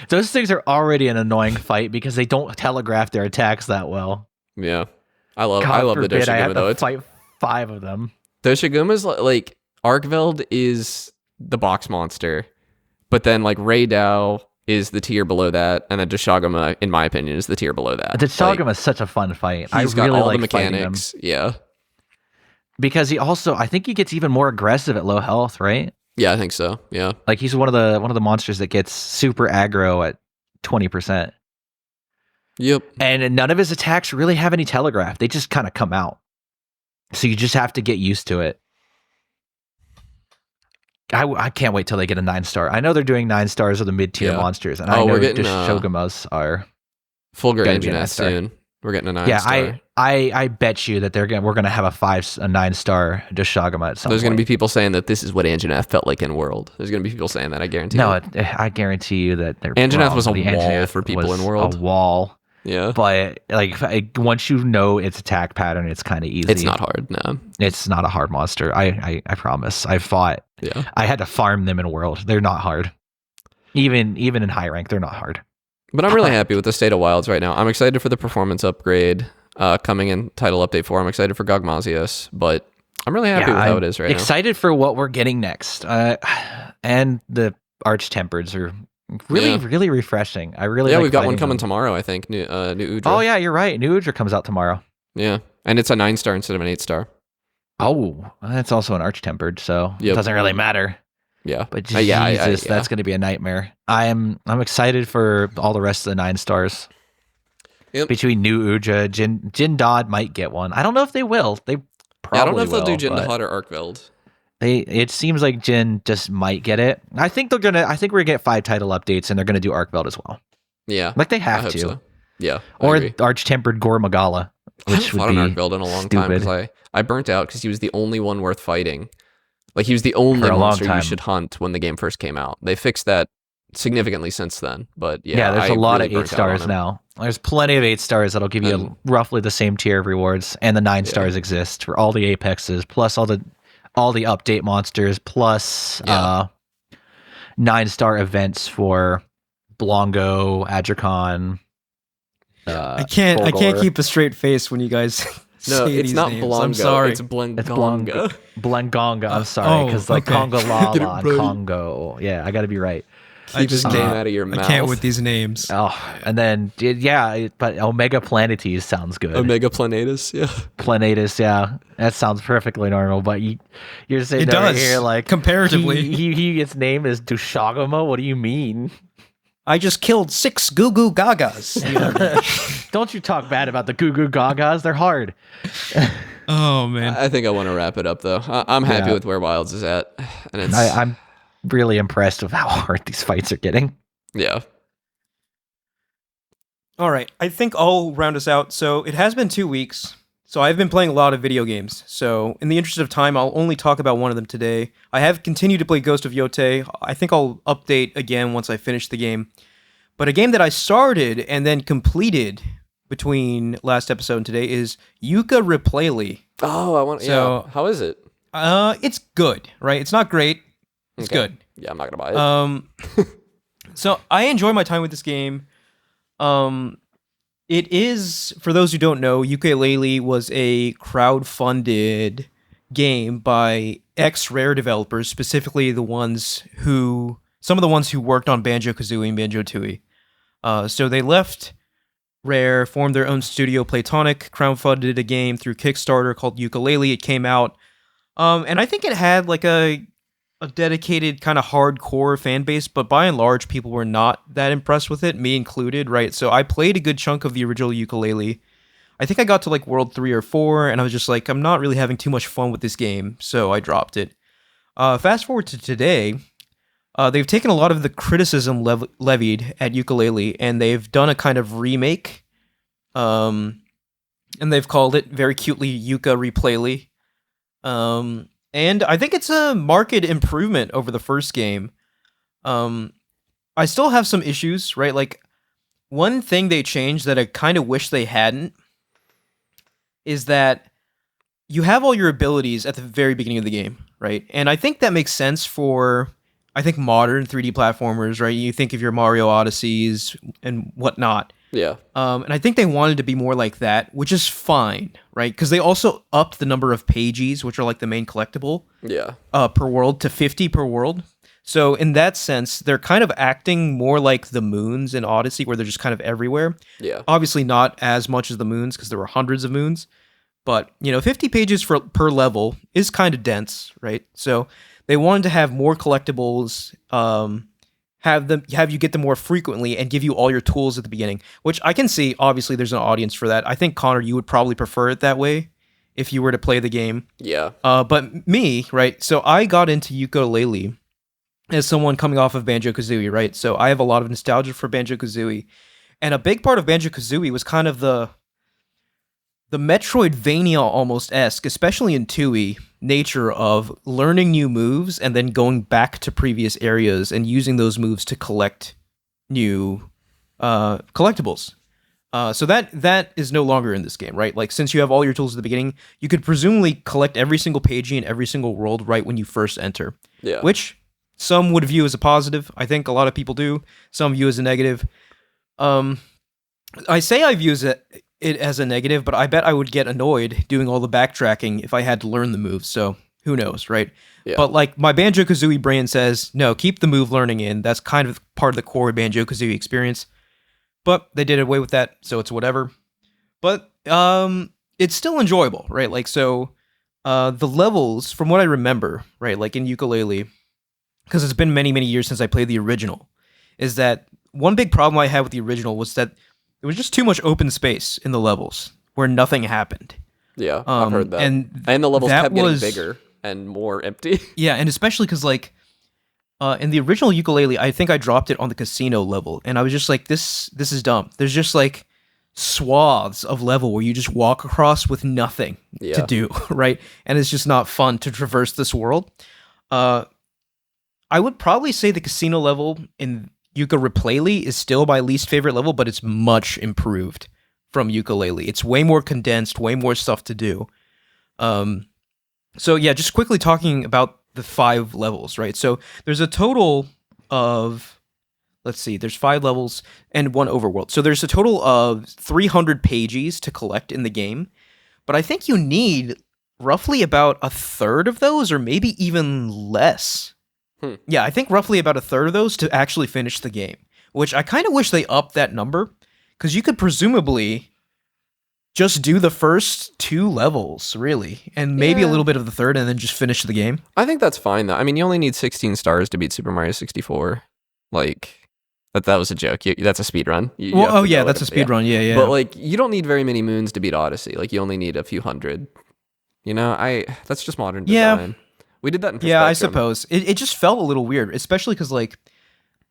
Those things are already an annoying fight because they don't telegraph their attacks that well. Yeah. I love the Doshiguma, I have though. To fight 5 of them. Doshiguma's like Arkveld is the box monster, but then like Raydao is the tier below that, and then Doshiguma, in my opinion, is the tier below that. Doshiguma is such a fun fight. He's got all the mechanics. Yeah. Because I think he gets even more aggressive at low health, right? Yeah, I think so. Yeah. Like he's one of the monsters that gets super aggro at 20%. Yep. And none of his attacks really have any telegraph. They just kind of come out. So you just have to get used to it. I can't wait till they get a 9-star. I know they're doing 9 stars of the mid-tier monsters, and I know Shogumas are Fulgur Anjanath soon. We're getting a 9-star. Yeah, I bet you that we're gonna have a 9-star Dushagama at some point. There's gonna be people saying that this is what Anjanath felt like in World. There's gonna be people saying that, I guarantee. No, I guarantee you that Anjanath was a wall for people in World. A wall. Yeah. But once you know its attack pattern, it's kind of easy. It's not hard, no. It's not a hard monster. I promise. I fought. Yeah. I had to farm them in World. They're not hard. Even in high rank, they're not hard. But I'm really happy with the state of Wilds right now. I'm excited for the performance upgrade coming in Title Update 4. I'm excited for Gogmazios, but I'm really happy with how it is right now. Excited for what we're getting next. And the Arch-Tempereds are really refreshing. I really like we've got one coming tomorrow, I think. New Udra. Oh, yeah, you're right. New Udra comes out tomorrow. Yeah, and it's a 9-star instead of an 8-star. Oh, that's also an Arch-Tempered, so it doesn't really matter. Yeah, but Jesus, that's going to be a nightmare. I'm excited for all the rest of the 9-stars. Yep. Between New Udra, Jin Dod might get one. I don't know if they will. They probably I don't know if they'll do Jin Dod or Arkveld. It seems like Jin just might get it. I think we're gonna get 5 title updates, and they're gonna do Arkveld as well. Yeah, like they have to. So. Yeah, or Arch-Tempered Gore Magala, which would be Arkveld in a long time because I burnt out because he was the only one worth fighting. Like he was the only monster you should hunt when the game first came out. They fixed that significantly since then, but there's a lot of 8-stars now. There's plenty of 8-stars that'll give you roughly the same tier of rewards, and the 9-stars exist for all the Apexes, plus all the update monsters, plus 9-star events for Blongo, Adricon. I can't keep a straight face when you guys. No, it's not names. Blongo. I'm sorry. It's Blangonga. Blangonga. I'm sorry, because Congo Lala and Congo. Yeah, I got to be right. Keep his name out of your mouth. I can't with these names. Oh, and then but Omega Planetes sounds good. Omega Planetus, yeah. Planetus, yeah. That sounds perfectly normal. But you're sitting right here like comparatively, its name is Dushagama. What do you mean? I just killed 6 Goo Goo Gagas. Don't you talk bad about the Goo Goo Gagas. They're hard. Oh, man. I think I want to wrap it up, though. I'm happy with where Wilds is at. And I'm really impressed with how hard these fights are getting. Yeah. All right. I think I'll round us out. So it has been 2 weeks. So I've been playing a lot of video games. So in the interest of time, I'll only talk about one of them today. I have continued to play Ghost of Yotei. I think I'll update again once I finish the game. But a game that I started and then completed between last episode and today is Yooka-Replaylee. Oh, how is it? It's good, right? It's not great. It's good. Yeah, I'm not gonna buy it. So I enjoy my time with this game. It is, for those who don't know, Yooka-Laylee was a crowd-funded game by ex-Rare developers, specifically some of the ones who worked on Banjo-Kazooie and Banjo-Tooie. So they left Rare, formed their own studio, Playtonic, crowd-funded a game through Kickstarter called Yooka-Laylee. It came out, and I think it had like a dedicated kind of hardcore fan base, but by and large, people were not that impressed with it, me included, right? So I played a good chunk of the original Yooka-Laylee. I think I got to like World 3 or 4, and I was just like, I'm not really having too much fun with this game, so I dropped it. Fast forward to today, they've taken a lot of the criticism levied at Yooka-Laylee, and they've done a kind of remake, and they've called it very cutely Yooka-Replaylee. And I think it's a marked improvement over the first game. I still have some issues, right? Like, one thing they changed that I kind of wish they hadn't is that you have all your abilities at the very beginning of the game, right? And I think that makes sense for, modern 3D platformers, right? You think of your Mario Odysseys and whatnot. Yeah. And I think they wanted to be more like that, which is fine, right? Because they also upped the number of pages, which are like the main collectible, per world to 50 per world. So in that sense, they're kind of acting more like the moons in Odyssey, where they're just kind of everywhere. Yeah. Obviously not as much as the moons, because there were hundreds of moons. But, 50 pages per level is kind of dense, right? So they wanted to have more collectibles, have you get them more frequently, and give you all your tools at the beginning, which I can see. Obviously, there's an audience for that. I think, Connor, you would probably prefer it that way if you were to play the game. Yeah. But me, right? So I got into Yooka-Laylee as someone coming off of Banjo-Kazooie, right? So I have a lot of nostalgia for Banjo-Kazooie. And a big part of Banjo-Kazooie was kind of the Metroidvania almost-esque, especially in 2E, nature of learning new moves and then going back to previous areas and using those moves to collect new collectibles. So that is no longer in this game, right? Like, since you have all your tools at the beginning, you could presumably collect every single pagey in every single world right when you first enter. Yeah. Which some would view as a positive. I think a lot of people do. Some view as a negative. I say I view it as a negative, but I bet I would get annoyed doing all the backtracking if I had to learn the moves, so who knows, right? Yeah. But like, my Banjo-Kazooie brain says, no, keep the move learning in. That's kind of part of the core Banjo-Kazooie experience. But they did away with that, so it's whatever. But it's still enjoyable, right? Like, so the levels, from what I remember, right, like in Yooka-Laylee, because it's been many, many years since I played the original, is that one big problem I had with the original was that there was just too much open space in the levels where nothing happened. Yeah, I've heard that. And the levels kept getting bigger and more empty. Yeah, and especially because, like, in the original Yooka-Laylee, I think I dropped it on the casino level, and I was just like, this is dumb. There's just, like, swaths of level where you just walk across with nothing to do, right? And it's just not fun to traverse this world. I would probably say the casino level in Yooka-Replaylee is still my least favorite level, but it's much improved from Yooka-Laylee. It's way more condensed, way more stuff to do. So yeah, just quickly talking about the 5 levels, right? So there's a total of, let's see, there's 5 levels and 1 overworld. So there's a total of 300 pages to collect in the game, but I think you need roughly about a third of those, or maybe even less. Yeah, I think roughly about a third of those to actually finish the game, which I kind of wish they upped that number, because you could presumably just do the first 2 levels, really, and maybe a little bit of the third, and then just finish the game. I think that's fine, though. I mean, you only need 16 stars to beat Super Mario 64. Like, that was a joke. That's a speed run. That's a speed run. Yeah. But, like, you don't need very many moons to beat Odyssey. Like, you only need a few hundred. You know, that's just modern design. We did that in Perspectrum. Yeah, I suppose. It just felt a little weird, especially because, like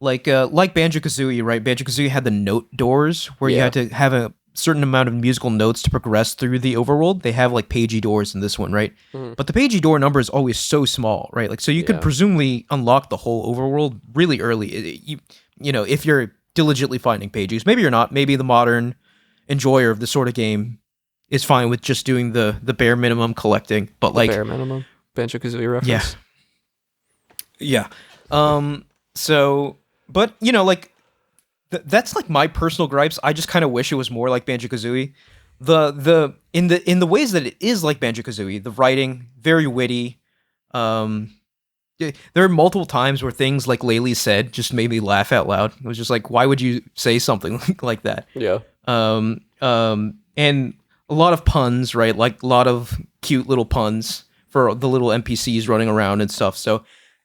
Banjo-Kazooie, right? Banjo-Kazooie had the note doors where you had to have a certain amount of musical notes to progress through the overworld. They have, like, pagey doors in this one, right? Mm-hmm. But the pagey door number is always so small, right? Like, so you could presumably unlock the whole overworld really early. You know, if you're diligently finding pages. Maybe you're not. Maybe the modern enjoyer of this sort of game is fine with just doing the bare minimum collecting. But the bare minimum. Banjo-Kazooie reference. Yeah. So, but, you know, like, that's, like, my personal gripes. I just kind of wish it was more like Banjo-Kazooie. In the ways that it is like Banjo-Kazooie, the writing, very witty. There are multiple times where things like Laylee said just made me laugh out loud. It was just like, why would you say something like that? Yeah. And a lot of puns, right? Like, a lot of cute little puns for the little NPCs running around and stuff. So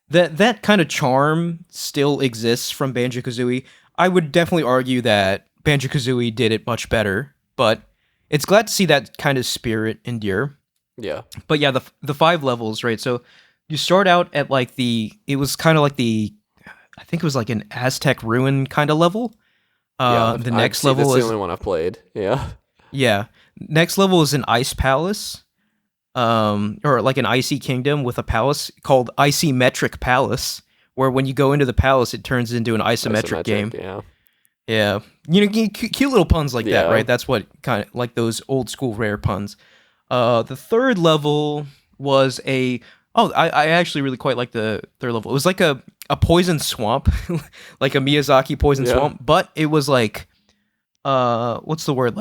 that kind of charm still exists from Banjo-Kazooie. I would definitely argue that Banjo-Kazooie did it much better, but it's glad to see that kind of spirit endure. Yeah. But yeah, the 5 levels, right? So you start out at, like, it was kind of like I think it was like an Aztec ruin kind of level. The next level that's the only one I've played. Yeah. Yeah. Next level is an ice palace. Or like an icy kingdom with a palace called Isometric Palace, where when you go into the palace, it turns into an isometric game. Yeah. You know, cute little puns like that, right? That's what kind of like those old school rare puns. The third level was I actually really quite like the third level. It was like a poison swamp, like a Miyazaki poison swamp, but it was like, what's the word?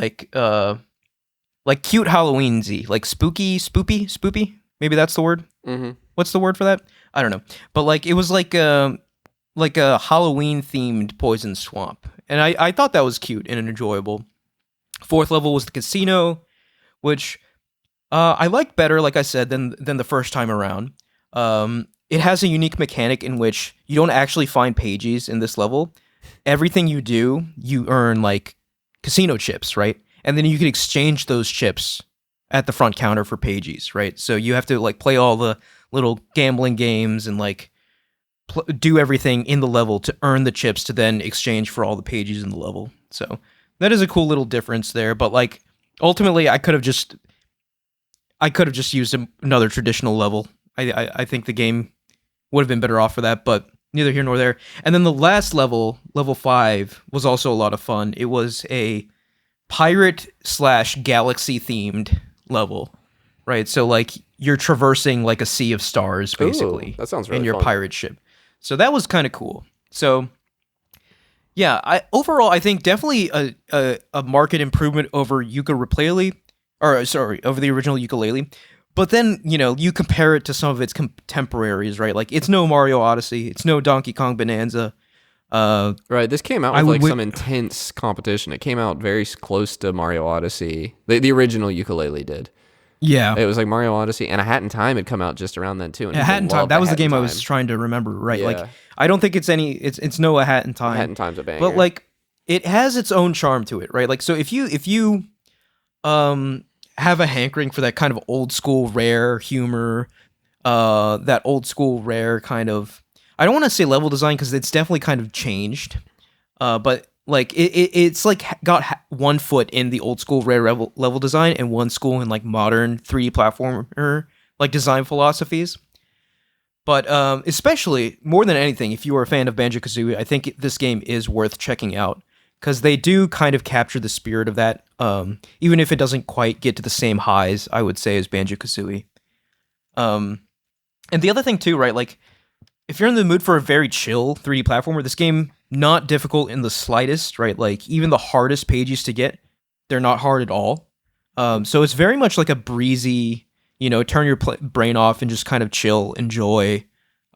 Like cute Halloweensy, like spoopy. Maybe that's the word. Mm-hmm. What's the word for that? I don't know. But like, it was like a Halloween themed poison swamp, and I thought that was cute and enjoyable. Fourth level was the casino, which I liked better, like I said, than the first time around. It has a unique mechanic in which you don't actually find pages in this level. Everything you do, you earn like casino chips, right? And then you can exchange those chips at the front counter for pages, right? So you have to like play all the little gambling games and like do everything in the level to earn the chips to then exchange for all the pages in the level. So that is a cool little difference there. But like ultimately, I could have just used another traditional level. I think the game would have been better off for that, but neither here nor there. And then the last level, level 5, was also a lot of fun. It was a pirate/galaxy themed level, right? So like you're traversing like a sea of stars, basically. Ooh, that sounds really in your fun. pirate ship. So that was kind of cool. So yeah, overall I think definitely a market improvement over Yooka-Replaylee, or sorry, over the original Yooka-Laylee. But then, you know, you compare it to some of its contemporaries, right? Like, it's no Mario Odyssey. It's no Donkey Kong Bonanza. Right, this came out with some intense competition. It came out very close to Mario Odyssey. The original Yooka-Laylee did. Yeah. It was like Mario Odyssey, and A Hat in Time had come out just around then, too. And A Hat in Time. That was the game I was trying to remember, right? Yeah. Like, I don't think it's no A Hat in Time. A Hat in Time's a banger. But, like, it has its own charm to it, right? Like, so if you have a hankering for that kind of old school rare humor, that old school rare kind of, I don't want to say level design because it's definitely kind of changed, but like it's like got one foot in the old school rare level design and one school in like modern 3D platformer like design philosophies. But especially more than anything, if you are a fan of Banjo-Kazooie, I think this game is worth checking out, because they do kind of capture the spirit of that, even if it doesn't quite get to the same highs, I would say, as Banjo-Kazooie. And the other thing too, right, like, if you're in the mood for a very chill 3D platformer, this game, not difficult in the slightest, right? Like, even the hardest pages to get, they're not hard at all. So it's very much like a breezy, you know, turn your brain off and just kind of chill, enjoy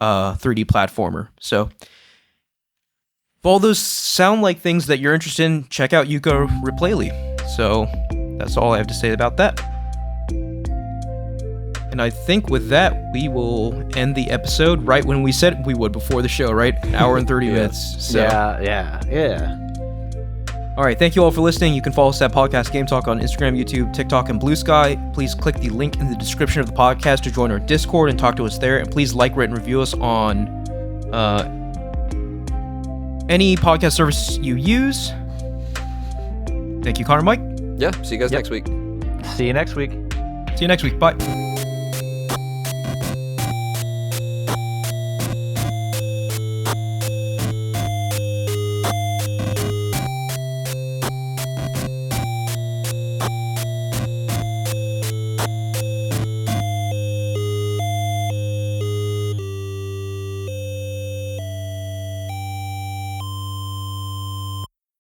3D platformer. So if all those sound like things that you're interested in, check out Yooka-Replaylee. So that's all I have to say about that. And I think with that, we will end the episode right when we said we would before the show, right? An hour and 30 minutes. So. Yeah. All right, thank you all for listening. You can follow us at Podcast Game Talk on Instagram, YouTube, TikTok, and Blue Sky. Please click the link in the description of the podcast to join our Discord and talk to us there. And please like, rate, and review us on any podcast service you use. Thank you, Connor, Mike. Yeah, see you guys next week. See you next week. See you next week. Bye.